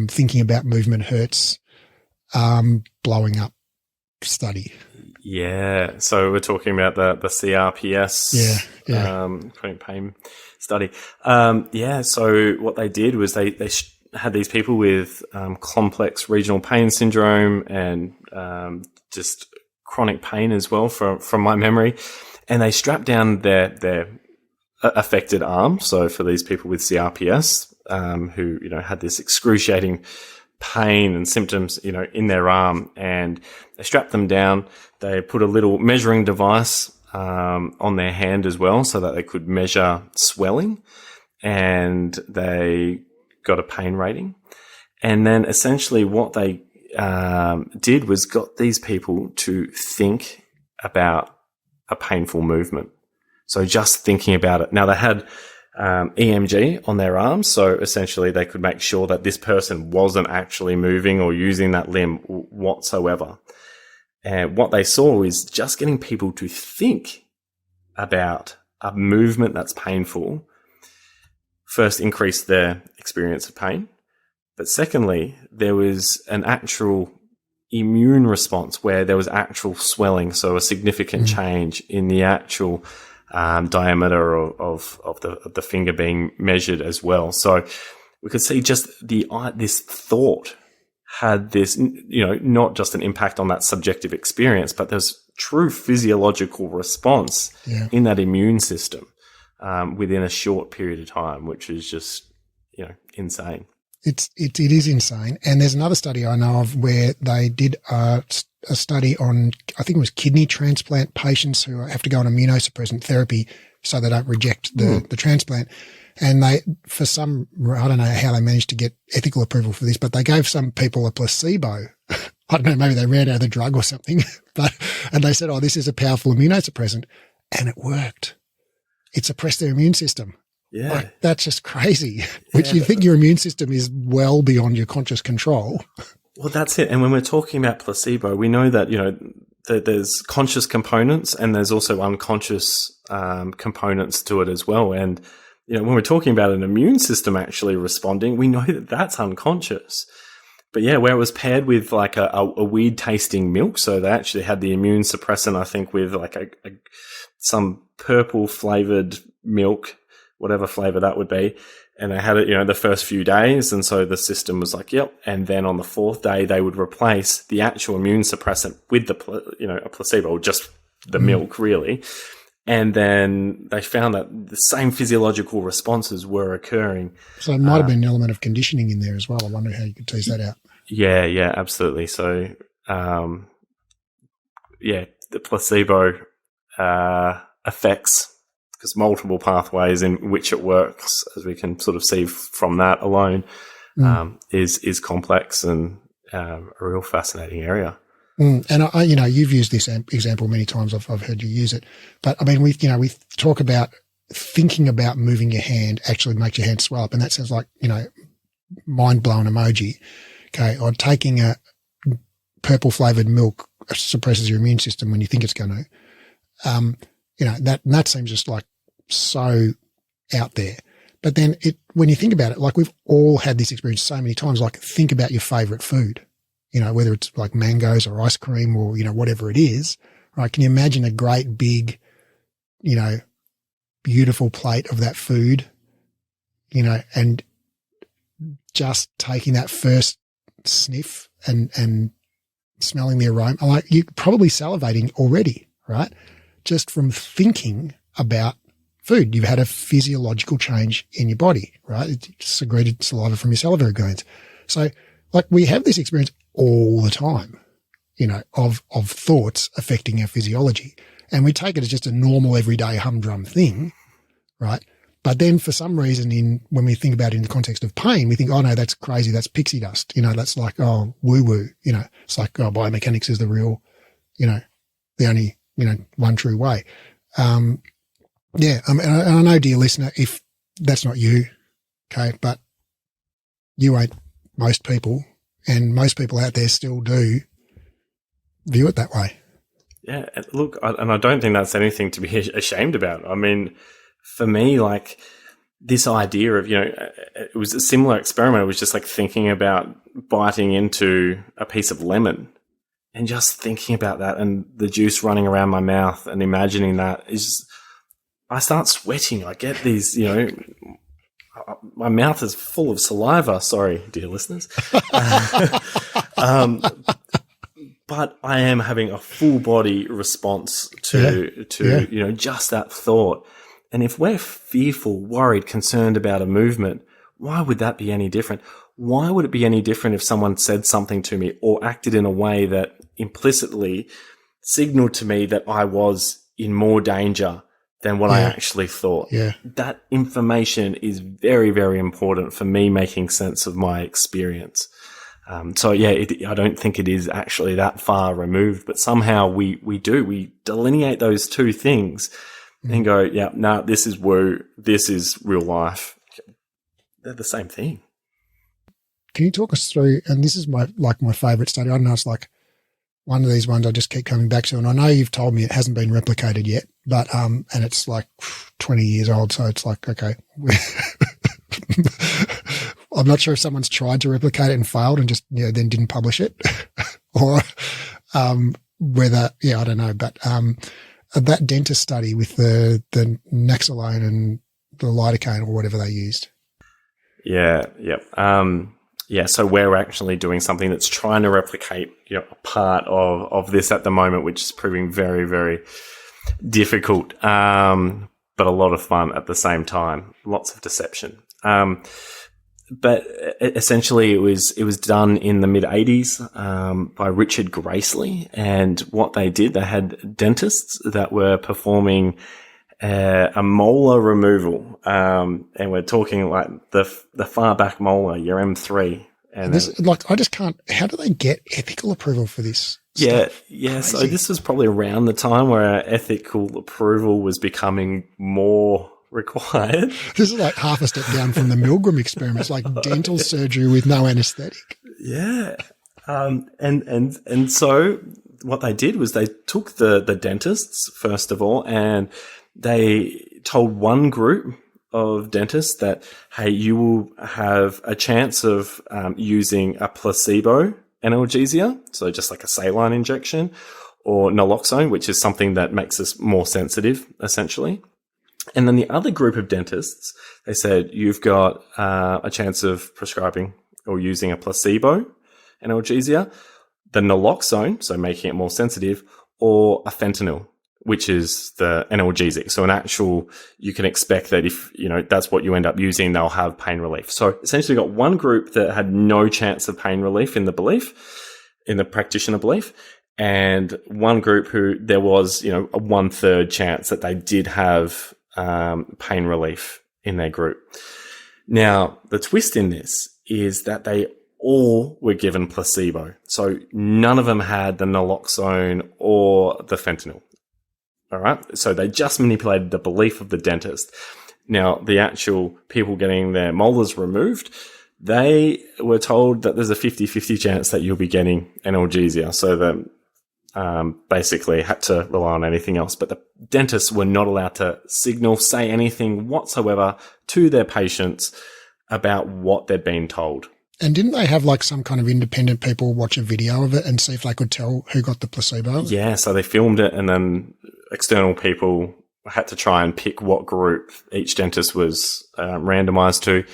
thinking about movement hurts blowing up study. Yeah. So we're talking about the CRPS, chronic pain study. So what they did was they had these people with complex regional pain syndrome and just chronic pain as well, from my memory, and they strapped down their affected arm. So for these people with CRPS, who had this excruciating pain and symptoms, in their arm, and they strapped them down. They put a little measuring device on their hand as well, so that they could measure swelling, and they got a pain rating. And then essentially what they did was got these people to think about a painful movement. So just thinking about it. Now they had EMG on their arms, so essentially they could make sure that this person wasn't actually moving or using that limb whatsoever. And what they saw is just getting people to think about a movement that's painful first increased their experience of pain. But secondly, there was an actual immune response where there was actual swelling, so a significant change in the actual diameter of the finger being measured as well. So we could see just this thought had this, not just an impact on that subjective experience, but there's true physiological response in that immune system within a short period of time, which is just, insane. It is insane. And there's another study I know of where they did a study on, I think it was kidney transplant patients who have to go on immunosuppressant therapy so they don't reject the transplant. And they, for some, I don't know how they managed to get ethical approval for this, but they gave some people a placebo. I don't know, maybe they ran out of the drug or something, and they said, oh, this is a powerful immunosuppressant. And it worked. It suppressed their immune system. Yeah. Like, that's just crazy, which you think your immune system is well beyond your conscious control. Well, that's it. And when we're talking about placebo, we know that, that there's conscious components and there's also unconscious components to it as well. And, when we're talking about an immune system actually responding, we know that that's unconscious. But yeah, where it was paired with like a weird tasting milk. So they actually had the immune suppressant, I think, with like some purple flavored milk, whatever flavor that would be. And they had it, the first few days. And so the system was like, yep. And then on the fourth day, they would replace the actual immune suppressant with a placebo, or just the milk really. And then they found that the same physiological responses were occurring. So it might have been an element of conditioning in there as well. I wonder how you could tease that out. Yeah, absolutely. So, the placebo affects, because multiple pathways in which it works, as we can sort of see from that alone, is complex and a real fascinating area. And you've used this example many times. I've heard you use it, but I mean, we talk about thinking about moving your hand actually makes your hand swell up, and that sounds like mind blown emoji. Okay, or taking a purple flavored milk suppresses your immune system when you think it's going to. That seems just like so out there. But then when you think about it, like we've all had this experience so many times. Like think about your favorite food. Whether it's like mangoes or ice cream or, whatever it is, right? Can you imagine a great big, beautiful plate of that food, and just taking that first sniff and smelling the aroma, like you're probably salivating already, right? Just from thinking about food. You've had a physiological change in your body, right? It secreted saliva from your salivary glands. So like we have this experience all the time, of thoughts affecting our physiology. And we take it as just a normal everyday humdrum thing, right? But then for some reason when we think about it in the context of pain, we think, oh no, that's crazy. That's pixie dust. That's like, oh, woo woo, it's like, oh, biomechanics is the real, the only, one true way. And I know, dear listener, if that's not you, okay, but you ain't most people. And most people out there still do view it that way. Yeah, look, and I don't think that's anything to be ashamed about. I mean, for me, like this idea of, it was a similar experiment. It was just like thinking about biting into a piece of lemon and just thinking about that and the juice running around my mouth and imagining that is just, I start sweating. I get these, my mouth is full of saliva. Sorry, dear listeners. But I am having a full body response to just that thought. And if we're fearful, worried, concerned about a movement, why would that be any different? Why would it be any different if someone said something to me or acted in a way that implicitly signaled to me that I was in more danger than what I actually thought? Yeah. That information is very, very important for me making sense of my experience. I don't think it is actually that far removed, but somehow we delineate those two things and go, this is woo, this is real life. They're the same thing. Can you talk us through, and this is my favorite study. I know it's like one of these ones I just keep coming back to, and I know you've told me it hasn't been replicated yet, but, and it's like 20 years old. So it's like, okay, I'm not sure if someone's tried to replicate it and failed and just, then didn't publish it or, whether, I don't know, but, that dentist study with the Naxolone and the lidocaine or whatever they used. Yeah. So we're actually doing something that's trying to replicate, a part of this at the moment, which is proving very, very difficult, but a lot of fun at the same time. Lots of deception. But essentially, it was done in the mid-'80s by Richard Gracely, and what they did, they had dentists that were performing a molar removal, and we're talking like the far back molar, your M3. And this, I just can't. How do they get ethical approval for this? Yeah. Crazy. So this was probably around the time where ethical approval was becoming more required. This is like half a step down from the Milgram experiments, like dental surgery with no anesthetic. Yeah. And so what they did was they took the dentists, first of all, and they told one group of dentists that, hey, you will have a chance of using a placebo analgesia, so just like a saline injection, or naloxone, which is something that makes us more sensitive, essentially. And then the other group of dentists, they said, you've got a chance of prescribing or using a placebo analgesia, the naloxone, so making it more sensitive, or a fentanyl, which is the analgesic. So you can expect that if, that's what you end up using, they'll have pain relief. So essentially got one group that had no chance of pain relief in the practitioner belief, and one group who there was, a 1/3 chance that they did have pain relief in their group. Now, the twist in this is that they all were given placebo. So none of them had the naloxone or the fentanyl. All right. So they just manipulated the belief of the dentist. Now, the actual people getting their molars removed, they were told that there's a 50-50 chance that you'll be getting analgesia. So the basically had to rely on anything else. But the dentists were not allowed to say anything whatsoever to their patients about what they'd been told. And didn't they have like some kind of independent people watch a video of it and see if they could tell who got the placebo? Yeah, so they filmed it, and then external people had to try and pick what group each dentist was randomized to,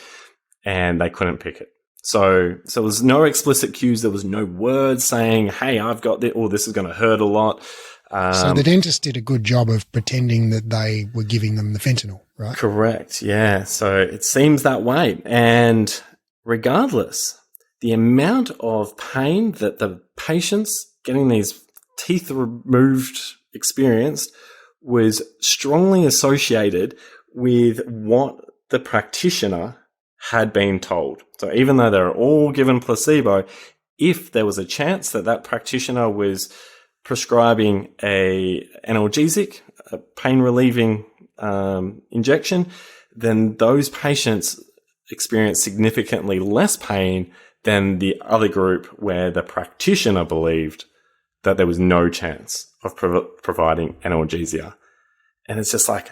and they couldn't pick it. So there was no explicit cues. There was no words saying, hey, I've got this, or this is going to hurt a lot. So the dentist did a good job of pretending that they were giving them the fentanyl, right? Correct, yeah. So it seems that way. And regardless, the amount of pain that the patients getting these teeth removed experienced was strongly associated with what the practitioner had been told. So even though they were all given placebo, if there was a chance that that practitioner was prescribing an analgesic, a pain-relieving injection, then those patients experienced significantly less pain than the other group where the practitioner believed that there was no chance of providing analgesia. And it's just like,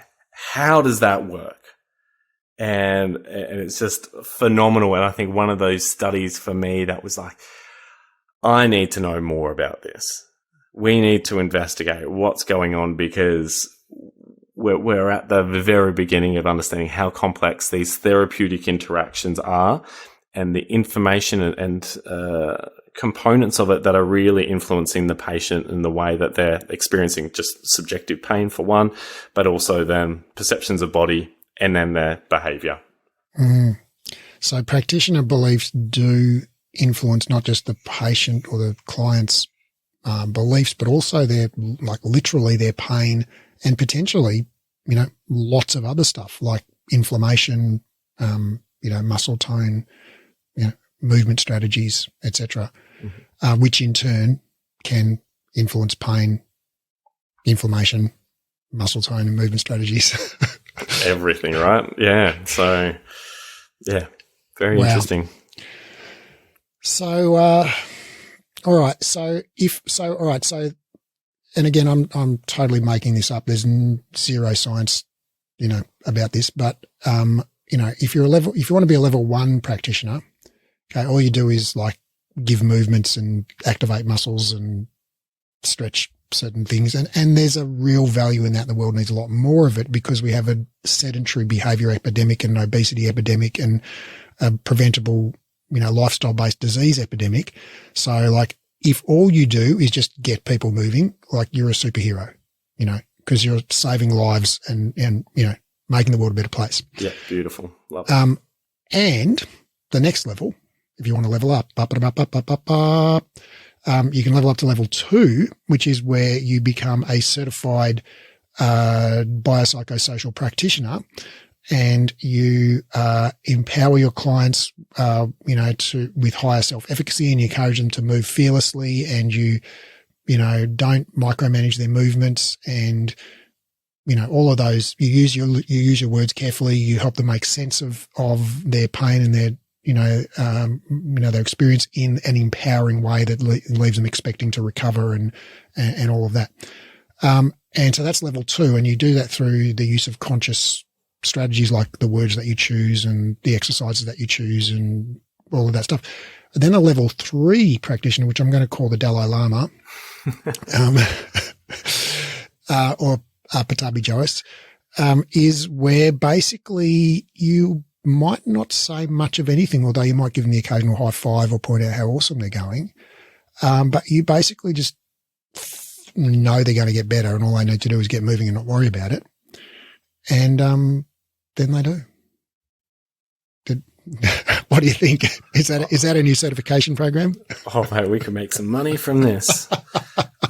how does that work? And it's just phenomenal. And I think one of those studies for me that was like, I need to know more about this. We need to investigate what's going on, because we're at the very beginning of understanding how complex these therapeutic interactions are, and the information and components of it that are really influencing the patient in the way that they're experiencing just subjective pain for one, but also then perceptions of body and then their behavior. So practitioner beliefs do influence not just the patient or the client's beliefs, but also their, like, literally their pain, and potentially, lots of other stuff like inflammation, muscle tone, movement strategies, etc., which in turn can influence pain, inflammation, muscle tone, and movement strategies. Everything, right? Yeah. So, yeah, very interesting. So, all right. So, and again, I'm totally making this up. There's zero science, about this, but, if you want to be a level 1 practitioner, okay, all you do is like give movements and activate muscles and stretch certain things. And there's a real value in that. The world needs a lot more of it, because we have a sedentary behavior epidemic and an obesity epidemic and a preventable, lifestyle-based disease epidemic. So, like, if all you do is just get people moving, like, you're a superhero, because you're saving lives and making the world a better place. Yeah, beautiful. Love it. And the next level, if you want to level up, you can level up to level 2, which is where you become a certified biopsychosocial practitioner, and you empower your clients, with higher self-efficacy, and you encourage them to move fearlessly, and you don't micromanage their movements, and all of those. You use your words carefully. You help them make sense of their pain and their their experience in an empowering way that leaves them expecting to recover and all of that. And so that's level 2, and you do that through the use of conscious strategies like the words that you choose and the exercises that you choose and all of that stuff. And then a level 3 practitioner, which I'm going to call the Dalai Lama, or Patabi Jois, is where basically you might not say much of anything, although you might give them the occasional high five or point out how awesome they're going. But you basically just know they're going to get better, and all they need to do is get moving and not worry about it. And then they do. What do you think? Is that a new certification program? Oh, mate, we could make some money from this.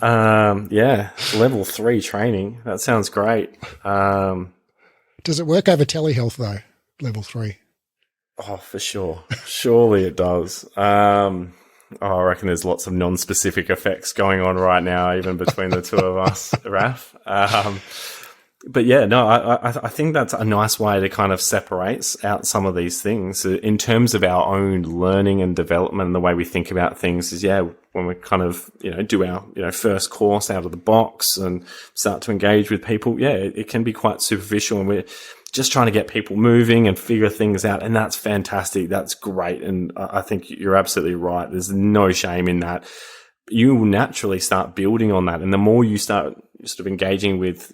Yeah, level 3 training. That sounds great. Does it work over telehealth though? Level 3. Oh, for sure. Surely it does. I reckon there's lots of non-specific effects going on right now, even between the two of us, Raf. But yeah, no, I think that's a nice way to kind of separate out some of these things in terms of our own learning and development. And the way we think about things is, when we kind of, do our, first course out of the box and start to engage with people, it can be quite superficial, and we're just trying to get people moving and figure things out. And that's fantastic. That's great. And I think you're absolutely right. There's no shame in that. You will naturally start building on that. And the more you start sort of engaging with,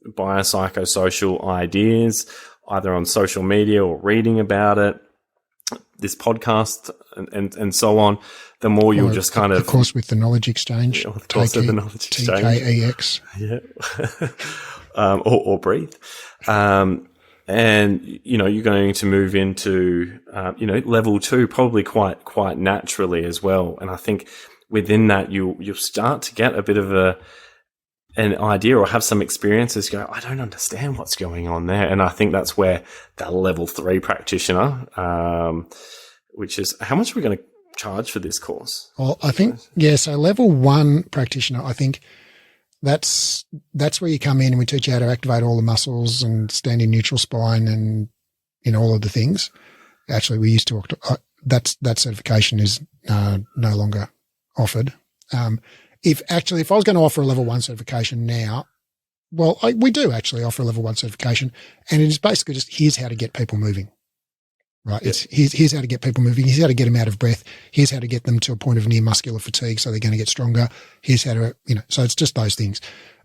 biopsychosocial ideas, either on social media or reading about it, this podcast and so on, the more you'll just kind of... Of course, with the Knowledge Exchange. Of course, with the Knowledge Exchange. TKEX. Yeah. or breathe. And, you're going to move into, level 2 probably quite naturally as well. And I think within that, you'll start to get a bit of an idea or have some experiences go, I don't understand what's going on there. And I think that's where the level 3 practitioner, which is, how much are we going to charge for this course? Well, I think, so level 1 practitioner, I think that's where you come in and we teach you how to activate all the muscles and stand in neutral spine and all of the things. Actually, we used to, that certification is no longer offered. If I was going to offer a level 1 certification now, we do actually offer a level 1 certification, and it is basically just here's how to get people moving. Right. Yeah. Here's how to get people moving. Here's how to get them out of breath. Here's how to get them to a point of near muscular fatigue. So they're going to get stronger. Here's how to, so it's just those things.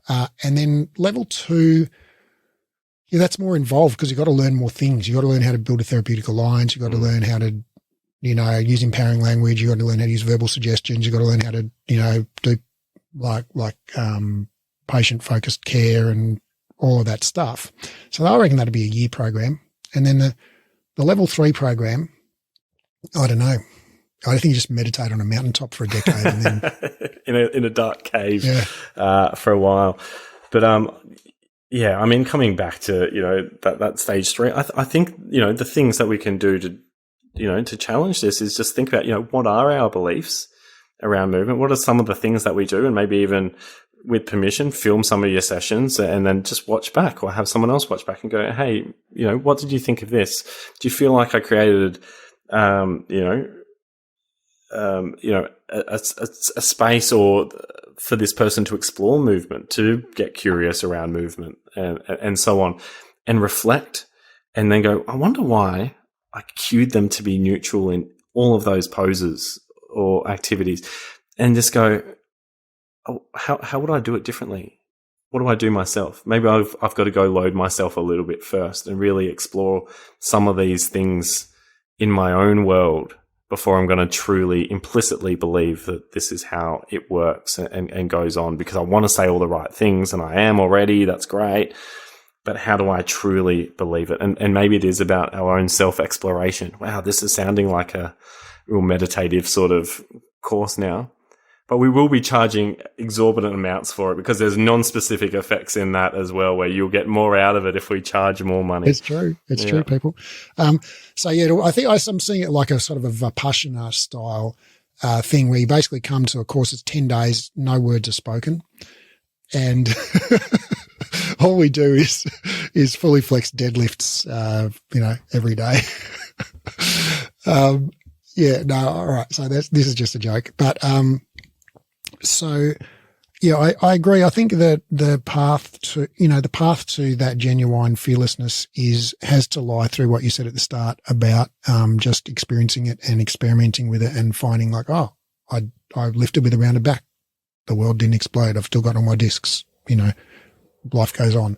And then level 2, that's more involved because you've got to learn more things. You've got to learn how to build a therapeutic alliance. You've got to learn how to, use empowering language. You've got to learn how to use verbal suggestions. You've got to learn how to, do like patient focused care and all of that stuff. So I reckon that'd be a year program. And then the level 3 program, I don't know. I think you just meditate on a mountaintop for a decade and then in a dark cave for a while. But I mean, coming back to that stage 3, I think the things that we can do to challenge this is just think about what are our beliefs around movement? What are some of the things that we do, and maybe even with permission, film some of your sessions and then just watch back, or have someone else watch back and go, hey, what did you think of this? Do you feel like I created, a space or for this person to explore movement, to get curious around movement and so on, and reflect, and then go, I wonder why I cued them to be neutral in all of those poses or activities, and just go, oh, how would I do it differently? What do I do myself? Maybe I've got to go load myself a little bit first and really explore some of these things in my own world before I'm going to truly implicitly believe that this is how it works and goes on, because I want to say all the right things, and I am already. That's great. But how do I truly believe it? And maybe it is about our own self-exploration. Wow, this is sounding like a real meditative sort of course now. But we will be charging exorbitant amounts for it, because there's non-specific effects in that as well, where you'll get more out of it if we charge more money. It's true. It's true, people. I think I'm seeing it like a sort of a Vipassana style thing, where you basically come to a course. It's 10 days, no words are spoken. And all we do is fully flexed deadlifts, every day. All right. So this is just a joke, but, I agree. I think that the path to that genuine fearlessness has to lie through what you said at the start about, just experiencing it and experimenting with it and finding like, oh, I lifted with a rounded back. The world didn't explode. I've still got all my discs, life goes on.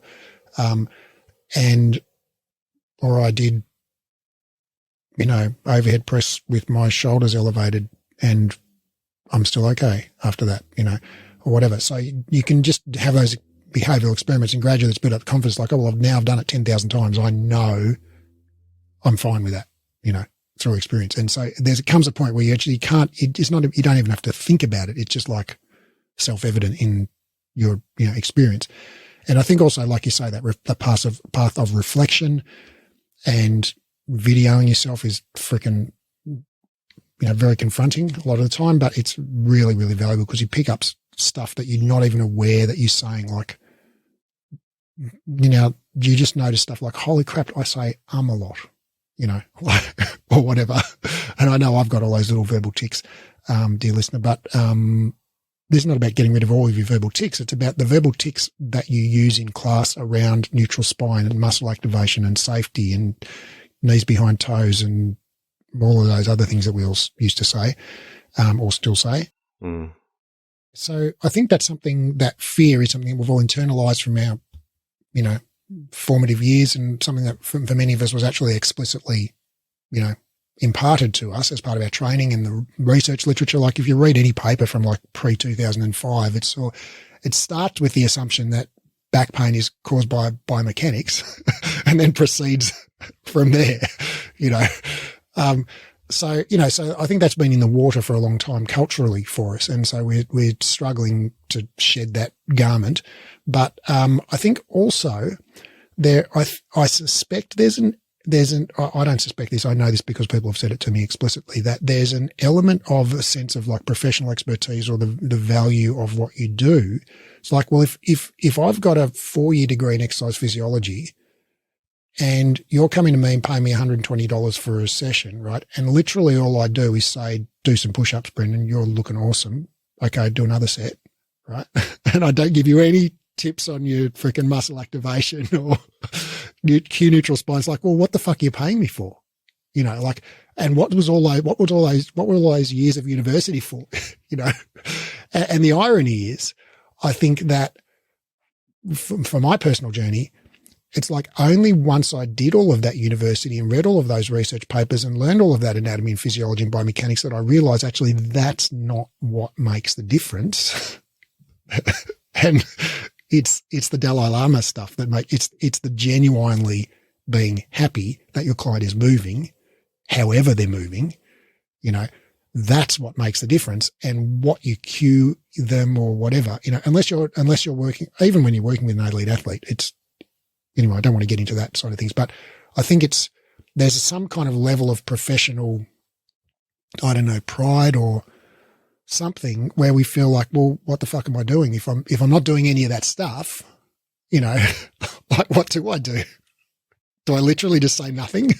Or I did, overhead press with my shoulders elevated, and I'm still okay after that, or whatever. So you can just have those behavioral experiments and gradually build up confidence. Like, oh, well, I've done it 10,000 times. I know I'm fine with that, through experience. And so comes a point where you actually you don't even have to think about it. It's just like self-evident in your, experience. And I think also, like you say, that path of reflection and videoing yourself is freaking, very confronting a lot of the time, but it's really, really valuable because you pick up stuff that you're not even aware that you're saying. Like, you just notice stuff like, holy crap, I say a lot, or whatever. And I know I've got all those little verbal tics, dear listener, but this is not about getting rid of all of your verbal tics. It's about the verbal tics that you use in class around neutral spine and muscle activation and safety and knees behind toes and all of those other things that we all used to say, or still say. Mm. So I think that's something, that fear is something we've all internalized from our, formative years, and something that for many of us was actually explicitly, imparted to us as part of our training and the research literature. Like if you read any paper from like pre-2005, it starts with the assumption that back pain is caused by biomechanics and then proceeds from there, So I think that's been in the water for a long time culturally for us. And so we're struggling to shed that garment. But, I think also I suspect I don't suspect this. I know this because people have said it to me explicitly, that there's an element of a sense of like professional expertise or the value of what you do. It's like, well, if I've got a 4-year degree in exercise physiology, and you're coming to me and paying me $120 for a session, right? And literally all I do is say, do some push-ups, Brendan. You're looking awesome. Okay, do another set, right? And I don't give you any tips on your freaking muscle activation or Q neutral spine. It's like, well, what the fuck are you paying me for? You know, like, and what were all those years of university for? You know, and the irony is, I think that for my personal journey, it's like only once I did all of that university and read all of those research papers and learned all of that anatomy and physiology and biomechanics that I realized actually that's not what makes the difference. And it's the Dalai Lama stuff that it's the genuinely being happy that your client is moving, however they're moving, you know, that's what makes the difference. And what you cue them or whatever, you know, unless you're working, even when you're working with an elite athlete, anyway, I don't want to get into that side of things, but I think there's some kind of level of professional, I don't know, pride or something where we feel like, well, what the fuck am I doing? If I'm not doing any of that stuff, you know, like what do I do? Do I literally just say nothing?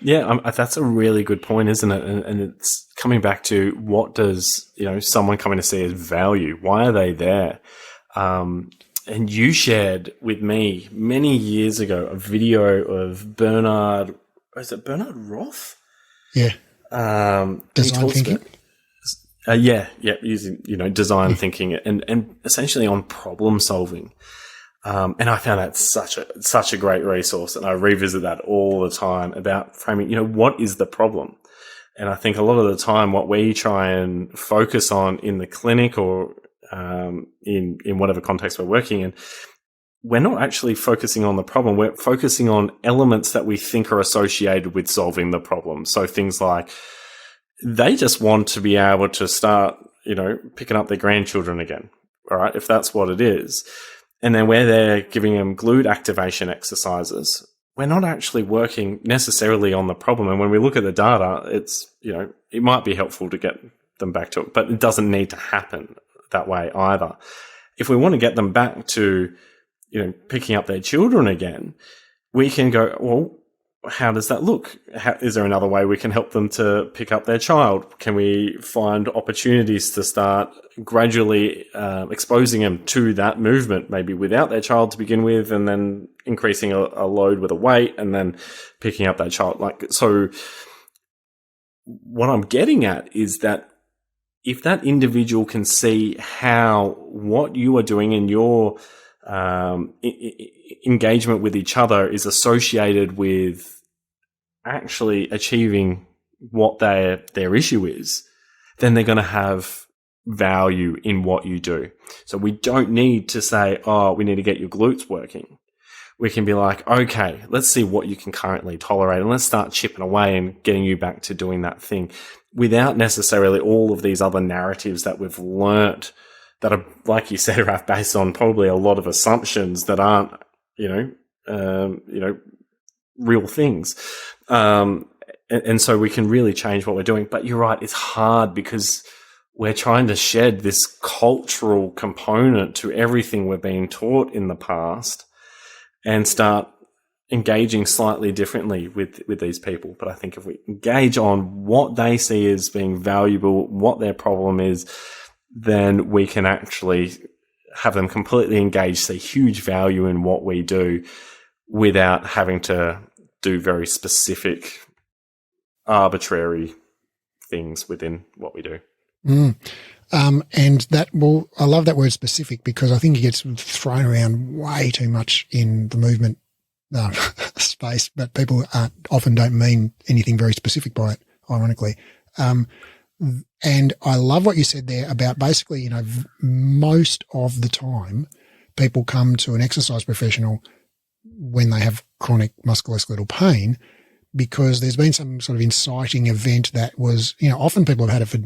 Yeah, that's a really good point, isn't it? And it's coming back to what does, you know, someone coming to see as value? Why are they there? And you shared with me many years ago a video of Bernard Roth? Yeah. Design thinking. Using, you know, design thinking and essentially on problem solving. And I found that such a great resource, and I revisit that all the time about framing, you know, what is the problem? And I think a lot of the time what we try and focus on in the clinic or in whatever context we're working in, we're not actually focusing on the problem. We're focusing on elements that we think are associated with solving the problem. So things like they just want to be able to start, you know, picking up their grandchildren again. All right. If that's what it is. And then where they're giving them glute activation exercises, we're not actually working necessarily on the problem. And when we look at the data, it's, you know, it might be helpful to get them back to it, but it doesn't need to happen that way either. If we want to get them back to, you know, picking up their children again, we can go, well, how does that look? Is there another way we can help them to pick up their child? Can we find opportunities to start gradually exposing them to that movement, maybe without their child to begin with, and then increasing a load with a weight and then picking up that child? Like, so what I'm getting at is that if that individual can see how what you are doing in your engagement with each other is associated with actually achieving what their issue is, then they're going to have value in what you do. So we don't need to say, oh, we need to get your glutes working. We can be like, okay, let's see what you can currently tolerate and let's start chipping away and getting you back to doing that thing without necessarily all of these other narratives that we've learnt that are, like you said, are based on probably a lot of assumptions that aren't, real things. And so we can really change what we're doing. But you're right, it's hard because we're trying to shed this cultural component to everything we're being taught in the past and start engaging slightly differently with these people. But I think if we engage on what they see as being valuable, what their problem is, then we can actually have them completely engaged, see huge value in what we do without having to do very specific, arbitrary things within what we do. And that, well, I love that word specific because I think it gets thrown around way too much in the movement space, but people often don't mean anything very specific by it, ironically. And I love what you said there about basically, you know, most of the time people come to an exercise professional when they have chronic musculoskeletal pain because there's been some sort of inciting event that was, you know, often people have had it for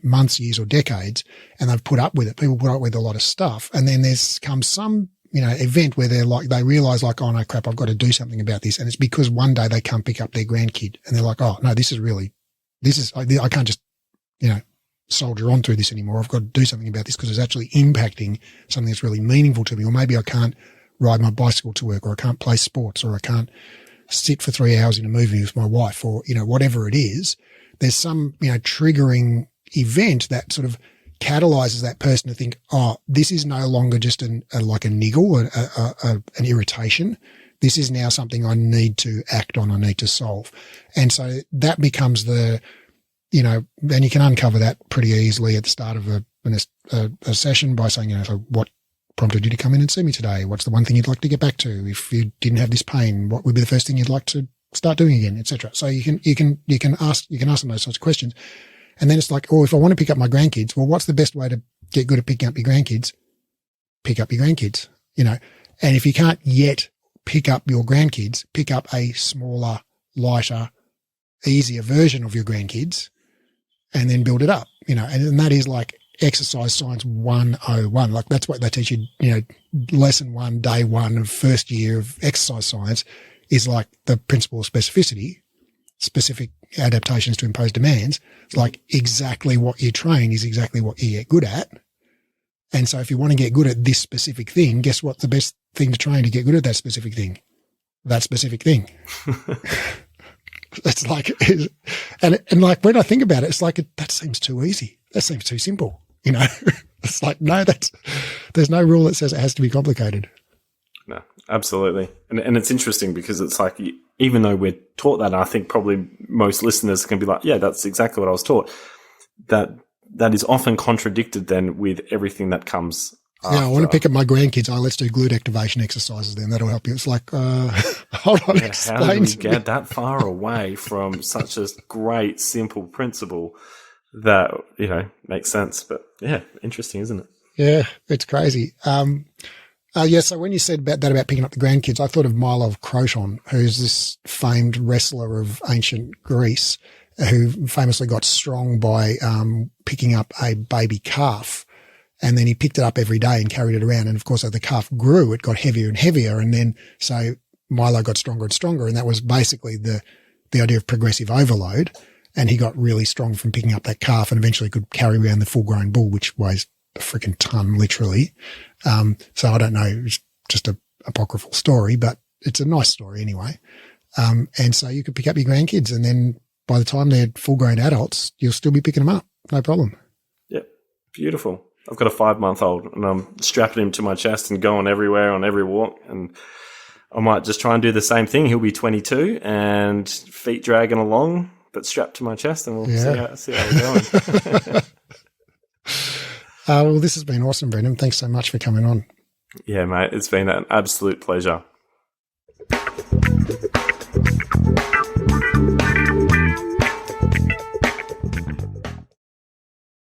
months, years or decades and they've put up with it. People put up with a lot of stuff. And then there's come some, you know, event where they realize like, oh no crap, I've got to do something about this. And it's because one day they can't pick up their grandkid and they're like, oh no, I can't just, you know, soldier on through this anymore. I've got to do something about this because it's actually impacting something that's really meaningful to me. Or maybe I can't ride my bicycle to work, or I can't play sports, or I can't sit for 3 hours in a movie with my wife, or, you know, whatever it is. There's some, you know, triggering event that sort of catalyzes that person to think, oh, this is no longer just like a niggle, an irritation. This is now something I need to act on, I need to solve. And so that becomes and you can uncover that pretty easily at the start of a session by saying, so what prompted you to come in and see me today? What's the one thing you'd like to get back to? If you didn't have this pain, what would be the first thing you'd like to start doing again, etc. So you can ask them those sorts of questions. And then it's like, if I want to pick up my grandkids, well, what's the best way to get good at picking up your grandkids? Pick up your grandkids, and if you can't yet pick up your grandkids, pick up a smaller, lighter, easier version of your grandkids and then build it up, and that is like exercise science 101. Like that's what they teach you, lesson 1, day 1 of first year of exercise science is like the principle of specificity, specific adaptations to impose demands. It's like exactly what you train is exactly what you get good at. And so if you want to get good at this specific thing, guess what the best thing to train to get good at that specific thing? That specific thing. It's like, and like when I think about it, it's like, that seems too easy. That seems too simple. It's like, no, there's no rule that says it has to be complicated. No, absolutely. And it's interesting because it's like, even though we're taught that, I think probably most listeners can be like, yeah, that's exactly what I was taught. That is often contradicted then with everything that comes after. Yeah, I want to pick up my grandkids. Let's do glute activation exercises then. That'll help you. It's like, hold on, how did we get that far away from such a great, simple principle that, makes sense? But yeah, interesting, isn't it? Yeah, it's crazy. So when you said about picking up the grandkids, I thought of Milo of Croton, who's this famed wrestler of ancient Greece, who famously got strong by picking up a baby calf. And then he picked it up every day and carried it around. And of course, as the calf grew, it got heavier and heavier. And then so Milo got stronger and stronger. And that was basically the idea of progressive overload. And he got really strong from picking up that calf and eventually could carry around the full grown bull, which weighs a freaking ton, literally. So I don't know. It's just a apocryphal story, but it's a nice story anyway. And so you could pick up your grandkids and then by the time they're full grown adults, you'll still be picking them up. No problem. Yep. Beautiful. I've got a 5-month-old and I'm strapping him to my chest and going everywhere on every walk. And I might just try and do the same thing. He'll be 22 and feet dragging along, but strapped to my chest, and we'll see how we're going. Well, this has been awesome, Brendan. Thanks so much for coming on. Yeah, mate. It's been an absolute pleasure.